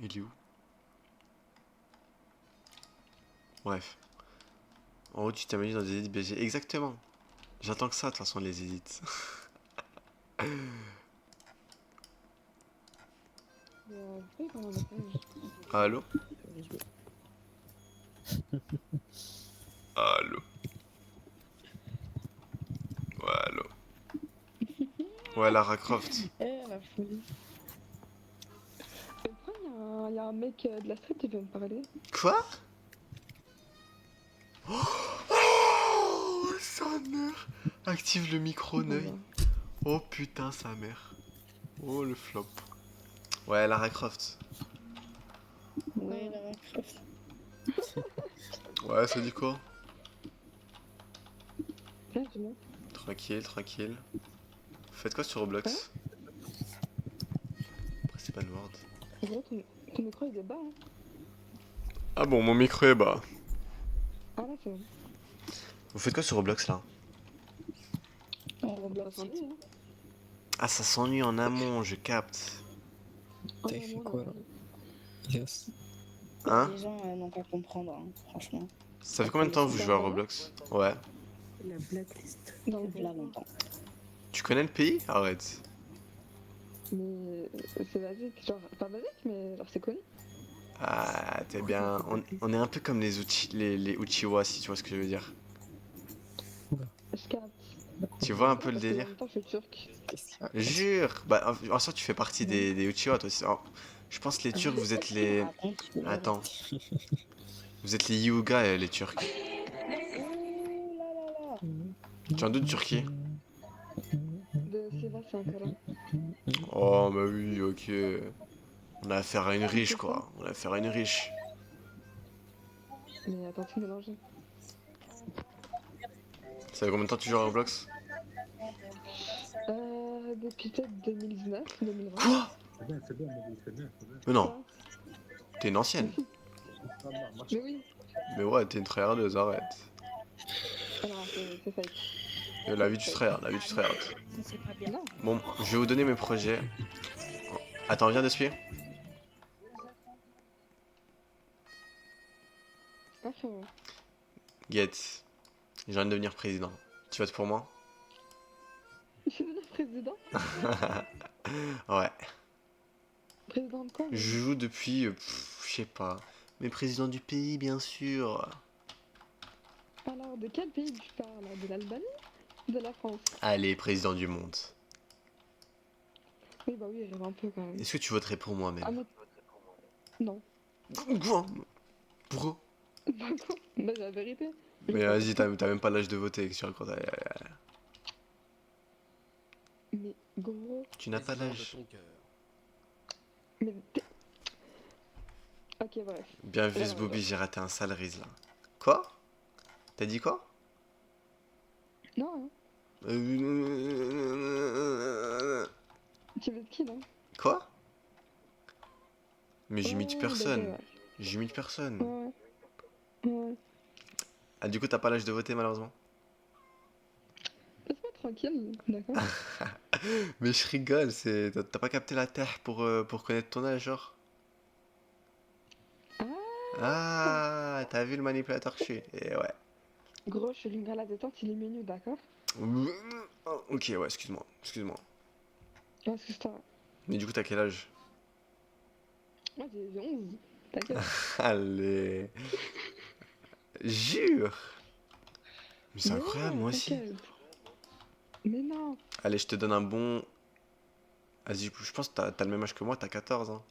Il est où? Bref. En haut, tu t'imagines dans des edits BG. Exactement. J'attends que ça, de toute façon, les edits. Allô? Allô? Ouais, allô? Ouais, Lara Croft. La folie. Pourquoi il y a un mec de la street qui veut me parler? Quoi? Oh, sa mère. Active le micro, Neuil. Oh putain, sa mère. Oh, le flop. Ouais, Lara Croft. Ouais, Lara Croft. Ouais, ça dit quoi? Tranquille. Tranquille. Faites quoi sur Roblox? Après, c'est pas le Word. Ton micro il est bas, hein? Ah bon, mon micro est bas. Ah là, c'est bon. Vous faites quoi sur Roblox là? On Roblox. Ah, ça s'ennuie en amont, je capte. T'as fait quoi là? Yes. Hein? Les gens n'ont qu'à comprendre, hein, franchement. Ça fait combien de temps que vous jouez à Roblox? Ouais. La blacklist. Dans le plat longtemps. Tu connais le pays? Arrête. Mais c'est basique, genre, pas basique, mais genre c'est connu. Ah, t'es bien. On est un peu comme les Uchiwa, si tu vois ce que je veux dire. Je capte. Tu vois un peu le Parce que en délire? même temps, je suis turc. Jure! Bah, en soi, tu fais partie des Uchiwa, toi aussi. Alors, je pense que les Turcs, vous êtes les. Attends. Vous êtes les Hyuga, les Turcs. Ouh là là là. Tu as un doute de Turquie? De Sébastien Colin. Oh, bah oui, ok. On a affaire à une riche, quoi. On a affaire à une riche. Mais attends, tu mélanges. Ça fait combien de temps que tu joues à Roblox? Depuis peut-être 2019, 2020. Quoi? C'est bien, c'est bien, c'est bien. Mais non, t'es une ancienne. Mais oui. Mais ouais, t'es une tryhardeuse, arrête. Alors, c'est fake. La vie du tryhard, la vie du tryhard. Non. Bon, je vais vous donner mes projets. Attends, viens d'espier. Ah, frérot. Get. J'ai envie de devenir président. Tu votes pour moi? Je suis devenu président. Ouais. Président de quoi? Je joue depuis, je sais pas. Mais président du pays, bien sûr. Alors, de quel pays tu parles? De l'Albanie? De la France? Allez, président du monde. Oui, bah oui, j'aime un peu quand même. Est-ce que tu voterais pour moi Ah, même? non. Quoi? Pourquoi? Bah, quoi? Bah, c'est la vérité. Mais vas-y, t'as même pas l'âge de voter, qu'est-ce que tu racontes? Mais gros. Tu n'as pas Président de l'âge. ton cœur. Mais. Ok, bref. Bien vu, ce Bobby, j'ai raté un sale rise là. Quoi? T'as dit quoi? Non, hein. Tu veux de qui, non? Quoi? Mais j'imite Ouais, personne. bah, J'imite personne. ouais. Ouais. Ah, du coup, t'as pas l'âge de voter malheureusement? Laisse-moi tranquille, d'accord? Mais je rigole, t'as pas capté la terre pour connaître ton âge, genre? Ah, t'as vu le manipulateur que je suis? Et ouais. Gros, je suis l'une à la détente, il est minuit, d'accord? Oh, ok, ouais, excuse-moi, excuse-moi. Ouais, c'est ça. Mais du coup, t'as quel âge? Moi, j'ai 11, t'inquiète. Allez. Jure. Mais c'est Mais incroyable, ouais, moi aussi. t'inquiète. Mais non. Allez, je te donne un bon... Vas-y, je pense que t'as le même âge que moi, t'as 14, hein.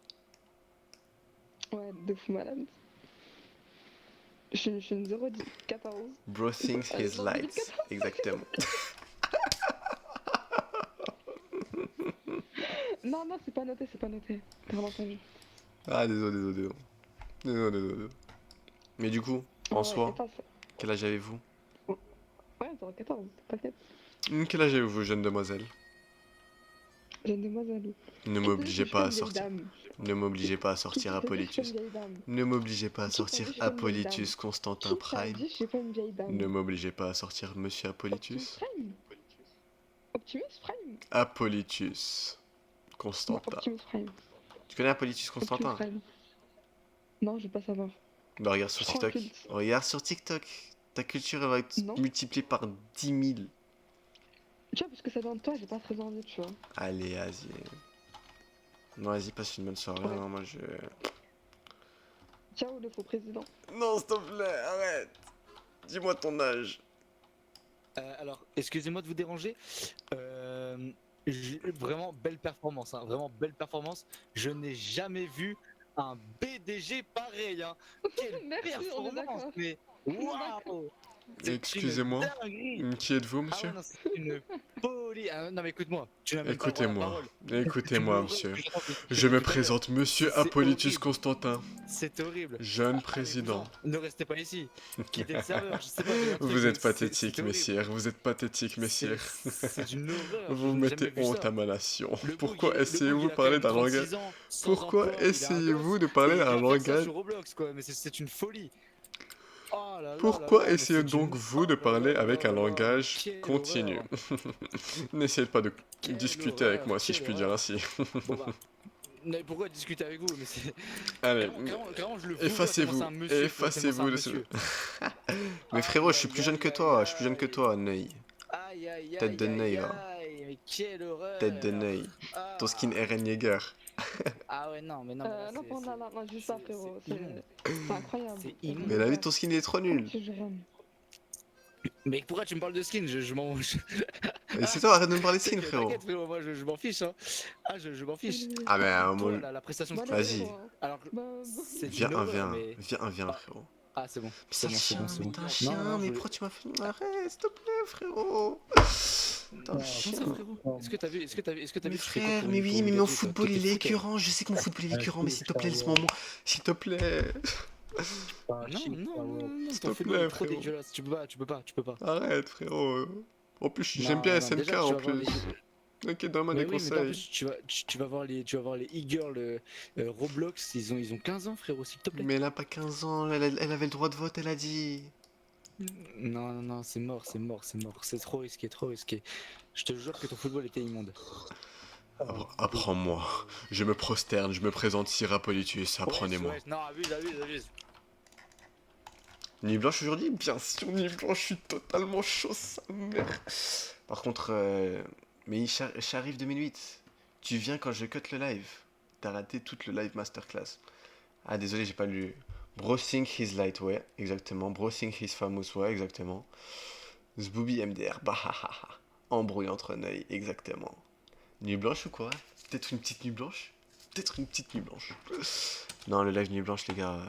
Ouais, de fou malade. Je suis une 010, 14. Bro thinks he's light. Exactement. Non, non, c'est pas noté, c'est pas noté. T'as vraiment entendu. Ah, désolé. Désolé. Mais du coup, en Ouais, soi, et pas ça. quel âge avez-vous? Ouais, 014, t'inquiète. Quel âge avez-vous, jeune demoiselle? Jeune demoiselle. Ne Qui m'obligez te dit que pas à je suis une sortir. vieille dame? Ne m'obligez pas à Qui sortir te dit que je suis Apolitus. une vieille dame? Ne m'obligez pas à Qui t'a dit sortir que je suis une vieille Apolitus dame? Constantin Qui t'a Prime. dit que je suis pas une vieille dame? Ne m'obligez pas à sortir Monsieur Optimus Apolitus. Prime. Optimus Prime. Apolitus Non, Constantin. Optimus Prime. Tu connais Apolitus Optimus Constantin? Prime. Non, je veux pas savoir. Bah regarde sur Trop TikTok. inculte. Regarde sur TikTok. Ta culture elle va être Non. multipliée par 10 000. Tu vois, parce que ça vient de toi, j'ai pas très envie, tu vois. Allez, vas-y. Non, vas-y, passe une bonne soirée. Ouais. Non, moi je... Ciao, le faux président. Non, s'il te plaît, arrête. Dis-moi ton âge. Alors, excusez-moi de vous déranger. Vraiment belle performance, hein, vraiment belle performance. Je n'ai jamais vu un BDG pareil. Hein. Quelle Merci, on est performance, d'accord. mais waouh! C'est une Excusez-moi. dinguerie. Qui êtes-vous, Ah monsieur? ouais, non, c'est une folie. Ah, non, mais écoute-moi. Tu n'as même pas le droit à la Écoutez-moi. parole. Écoutez-moi, Tu monsieur. me regardes, Je me tout à l'heure. présente, monsieur C'est Apolitus horrible. Constantin, C'est horrible. jeune Ah, mais président. non, ne restez pas ici. Quittez le serveur. Je sais pas. faites un truc, Vous mais êtes c'est pathétique, horrible. messieurs. Vous êtes pathétique, messieurs. C'est une horreur. Vous je n'ai mettez jamais vu honte ça. à ma nation. Le Pourquoi Boug, il essayez-vous a de parler quand d'un même langage 36 ans, sans Pourquoi emploi, il a un essayez-vous gosse, de parler et il d'un vient faire ça langage sur Roblox, quoi. Mais c'est une folie. Oh là là Pourquoi là là, mais essayez c'est donc d'une- vous de oh là parler là avec là un là là, langage quelle continu? horreur. N'essayez pas de Quelle discuter avec horreur, moi, si je quelle puis dire horreur. ainsi. Bon bah, mais pourquoi discuter avec vous? Mais c'est Allez, clairement, je le vois effacez-vous, comment c'est un monsieur, effacez-vous de ce... monsieur. Mais frérot, je suis plus jeune que toi, je suis plus jeune que toi, Ney. Aïe aïe Tête aïe de aïe nez, va. aïe, mais mais quelle horreur. Tête de Ney. Ah. Ton skin Eren Yeager. Ah ouais, non, mais non. Mais là, Non, c'est- non, non, juste pas, frérot. c'est immonde. C'est incroyable. C'est immonde. Mais la vie, ton skin il est trop nul. Mais pourquoi tu me parles de skin? Je m'en. Et c'est toi, arrête de me parler de skin, frérot. T'inquiète, frérot, moi je m'en fiche. Hein. Ah, je m'en fiche. Ah, mais un Toi, mot. la prestation que tu Vas-y. fais, alors que c'est Viens, une horreur, mais- viens, frérot. Ah, c'est bon. C'est un chien, mais t'es un Non, chien, non, mais je- pourquoi tu m'as fait. Arrête, s'il te plaît, frérot. T'es un Comment chien. ça, frérot? Est-ce que t'as vu, est-ce que t'as vu, est-ce que t'as Mais vu que je fais quoi frère, pour mais une- oui, pour une mais mon gadget, toi? football Toi, il t'es est fou, toi. écœurant. Je sais que mon football il est écœurant, mais s'il te plaît, laisse-moi mon. S'il te plaît. Non, non, S'il ton te football est plaît, trop frérot. dégueulasse. Tu peux pas. Arrête, frérot. En plus, Non, j'aime bien non, SNK déjà, tu en vas voir plus. Ok, donne-moi Mais des oui, mais en conseils. plus, tu vas voir les e-girls Roblox, ils ont 15 ans, frérot, s'il te plaît. Mais elle a pas 15 ans, elle avait le droit de vote, elle a dit. Non, c'est mort. C'est trop risqué, trop risqué. Je te jure que ton football était immonde. Apprends-moi. Je me prosterne, je me présente Syrah Politus, apprenez-moi. Ouais, non, abuse. Nuit blanche aujourd'hui? Bien sûr, nuit blanche, je suis totalement chaud, sa mère. Par contre, mais Sharif 2008, tu viens quand je cut le live. T'as raté tout le live masterclass. Ah, désolé, j'ai pas lu. Bro think he's light, ouais, exactement. Bro think he's famous, ouais, exactement. Zbooby MDR, bah ha ha ha. Embrouille entre Neuil, exactement. Nuit blanche ou quoi? Peut-être une petite nuit blanche? Peut-être une petite nuit blanche. Non, le live nuit blanche, les gars.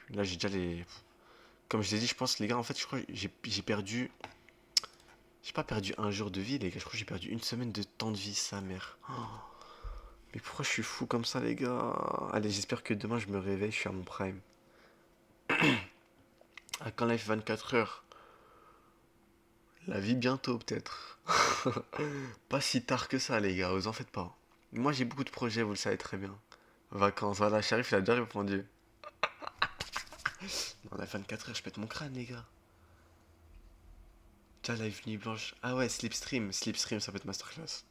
Là, j'ai déjà les. Comme je l'ai dit, je pense, les gars, en fait, je crois que j'ai perdu. J'ai pas perdu un jour de vie, les gars. Je crois que j'ai perdu une semaine de temps de vie, sa mère. Oh. Mais pourquoi je suis fou comme ça, les gars? Allez, j'espère que demain je me réveille, je suis à mon prime. À quand live 24 heures? La vie bientôt, peut-être. Pas si tard que ça, les gars, vous en faites pas. Moi, j'ai beaucoup de projets, vous le savez très bien. Vacances, voilà, Sharif, il a déjà répondu. Non, la 24 heures, je pète mon crâne, les gars. Tiens, live nuit blanche. Ah ouais, Slipstream, ça peut être masterclass.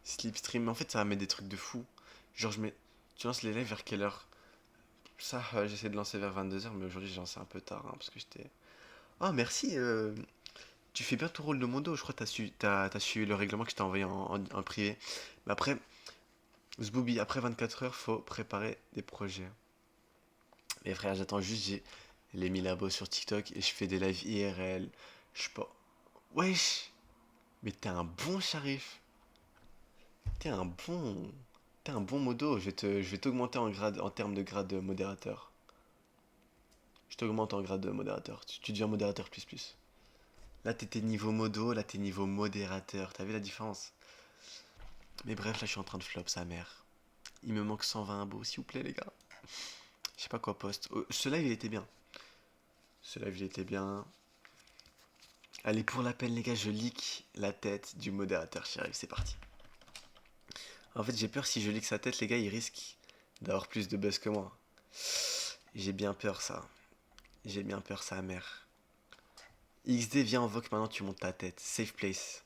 Slipstream, en fait, ça va mettre des trucs de fou. Genre, tu lances les lives vers quelle heure? Ça, j'essaie de lancer vers 22h, mais aujourd'hui, j'ai lancé un peu tard, hein, parce que j'étais... Oh, merci, tu fais bien ton rôle de mondo, je crois que t'as suivi le règlement que je t'ai envoyé en privé. Mais après, Zbooby, après 24 heures, faut préparer des projets. Mais frère, j'attends juste, j'ai les 1000 abos sur TikTok et je fais des lives IRL. Je sais pas. Wesh! Mais t'es un bon Sharif. T'es un bon modo. Je vais t'augmenter en grade, en termes de grade de modérateur. Je t'augmente en grade de modérateur. Tu deviens modérateur plus. Là, t'étais niveau modo, là, t'es niveau modérateur. T'as vu la différence? Mais bref, là, je suis en train de flop, sa mère. Il me manque 120 abos, s'il vous plaît, les gars. Je sais pas quoi poste. Oh, ce live, il était bien. Allez, pour la peine, les gars, je leak la tête du modérateur Sharif. C'est parti. En fait, j'ai peur si je leak sa tête, les gars, il risque d'avoir plus de buzz que moi. J'ai bien peur, ça. Sa mère. XD, viens, invoque, maintenant tu montes ta tête. Safe place.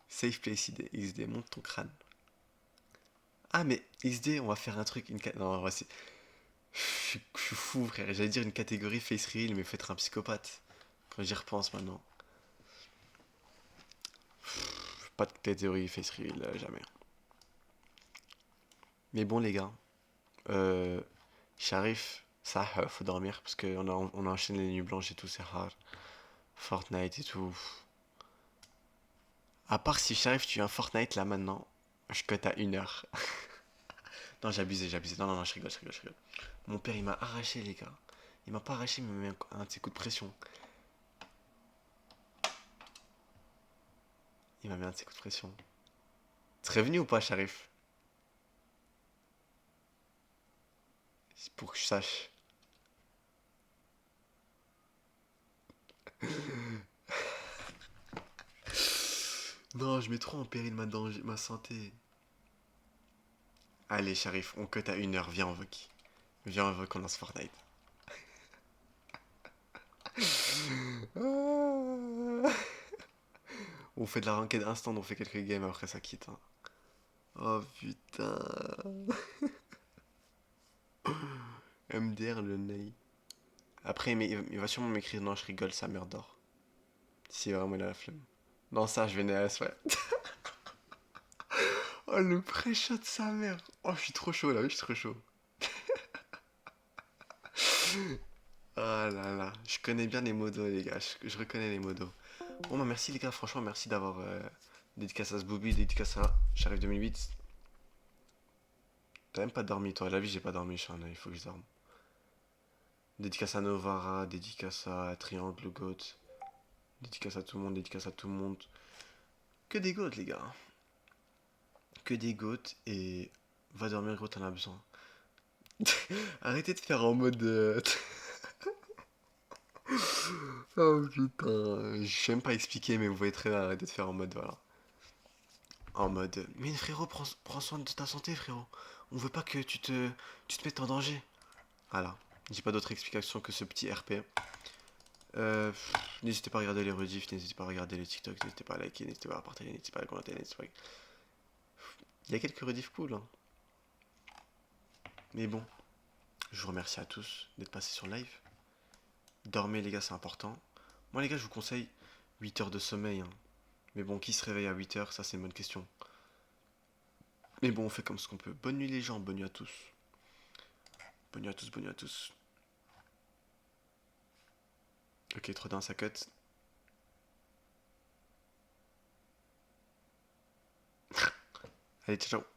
Safe place, XD, monte ton crâne. Ah, mais XD, on va faire un truc. Non, on va essayer. Je suis fou, frère. J'allais dire une catégorie face reveal, mais faut être un psychopathe. Quand j'y repense maintenant. Pas de catégorie face reveal, jamais. Mais bon, les gars. Sharif, ça, faut dormir parce qu'on a enchaîné les nuits blanches et tout, c'est hard. Fortnite et tout. À part si Sharif, tu viens Fortnite là maintenant, je cut à 1h. Non, j'ai abusé. Non, je rigole. Mon père, il m'a arraché, les gars. Il m'a pas arraché, mais il m'a mis un de ses coups de pression. Tu serais venu ou pas, Sharif? C'est pour que je sache. Non, je mets trop en péril ma santé. Allez, Sharif, on cut à 1h. Viens, on lance Fortnite. On fait de la ranked instant, on fait quelques games, après ça quitte. Hein. Oh putain. MDR le ney. Après, il va sûrement m'écrire non, je rigole, sa mère dort. Si vraiment il a la flemme. Non, ça, je vais NS, ouais. Oh, le pré-shot de sa mère. Oh, je suis trop chaud là, oui, je suis trop chaud. Oh là là, je connais bien les modos, les gars. Je reconnais les modos. Bon, bah merci les gars, franchement, merci d'avoir dédicacé à ce Booby, dédicacé à J'arrive 2008. T'as même pas dormi, toi. La vie, j'ai pas dormi, Sean, il faut que je dorme. Dédicace à Novara, dédicace à Triangle Goat. Dédicace à tout le monde, dédicace à tout le monde. Que des goats, les gars. Que des goats et va dormir, gros, t'en as besoin. Arrêtez de faire en mode. Oh putain, je sais même pas expliquer, mais vous voyez très bien, arrêtez de faire en mode, voilà. En mode, mais frérot, prends soin de ta santé, frérot. On veut pas que tu te mettes en danger. Voilà, j'ai pas d'autre explication que ce petit RP. N'hésitez pas à regarder les rediffs, n'hésitez pas à regarder les TikTok, n'hésitez pas à liker, n'hésitez pas à partager, n'hésitez pas à commenter, n'hésitez pas à... Il y a quelques rediffs cool, hein. Mais bon, je vous remercie à tous d'être passés sur live. Dormez les gars, c'est important. Moi les gars, je vous conseille 8 heures de sommeil, hein. Mais bon, qui se réveille à 8 heures, ça c'est une bonne question. Mais bon, on fait comme ce qu'on peut. Bonne nuit les gens, bonne nuit à tous. Bonne nuit à tous, bonne nuit à tous. Ok, trop d'un, ça cut. Allez, ciao, ciao.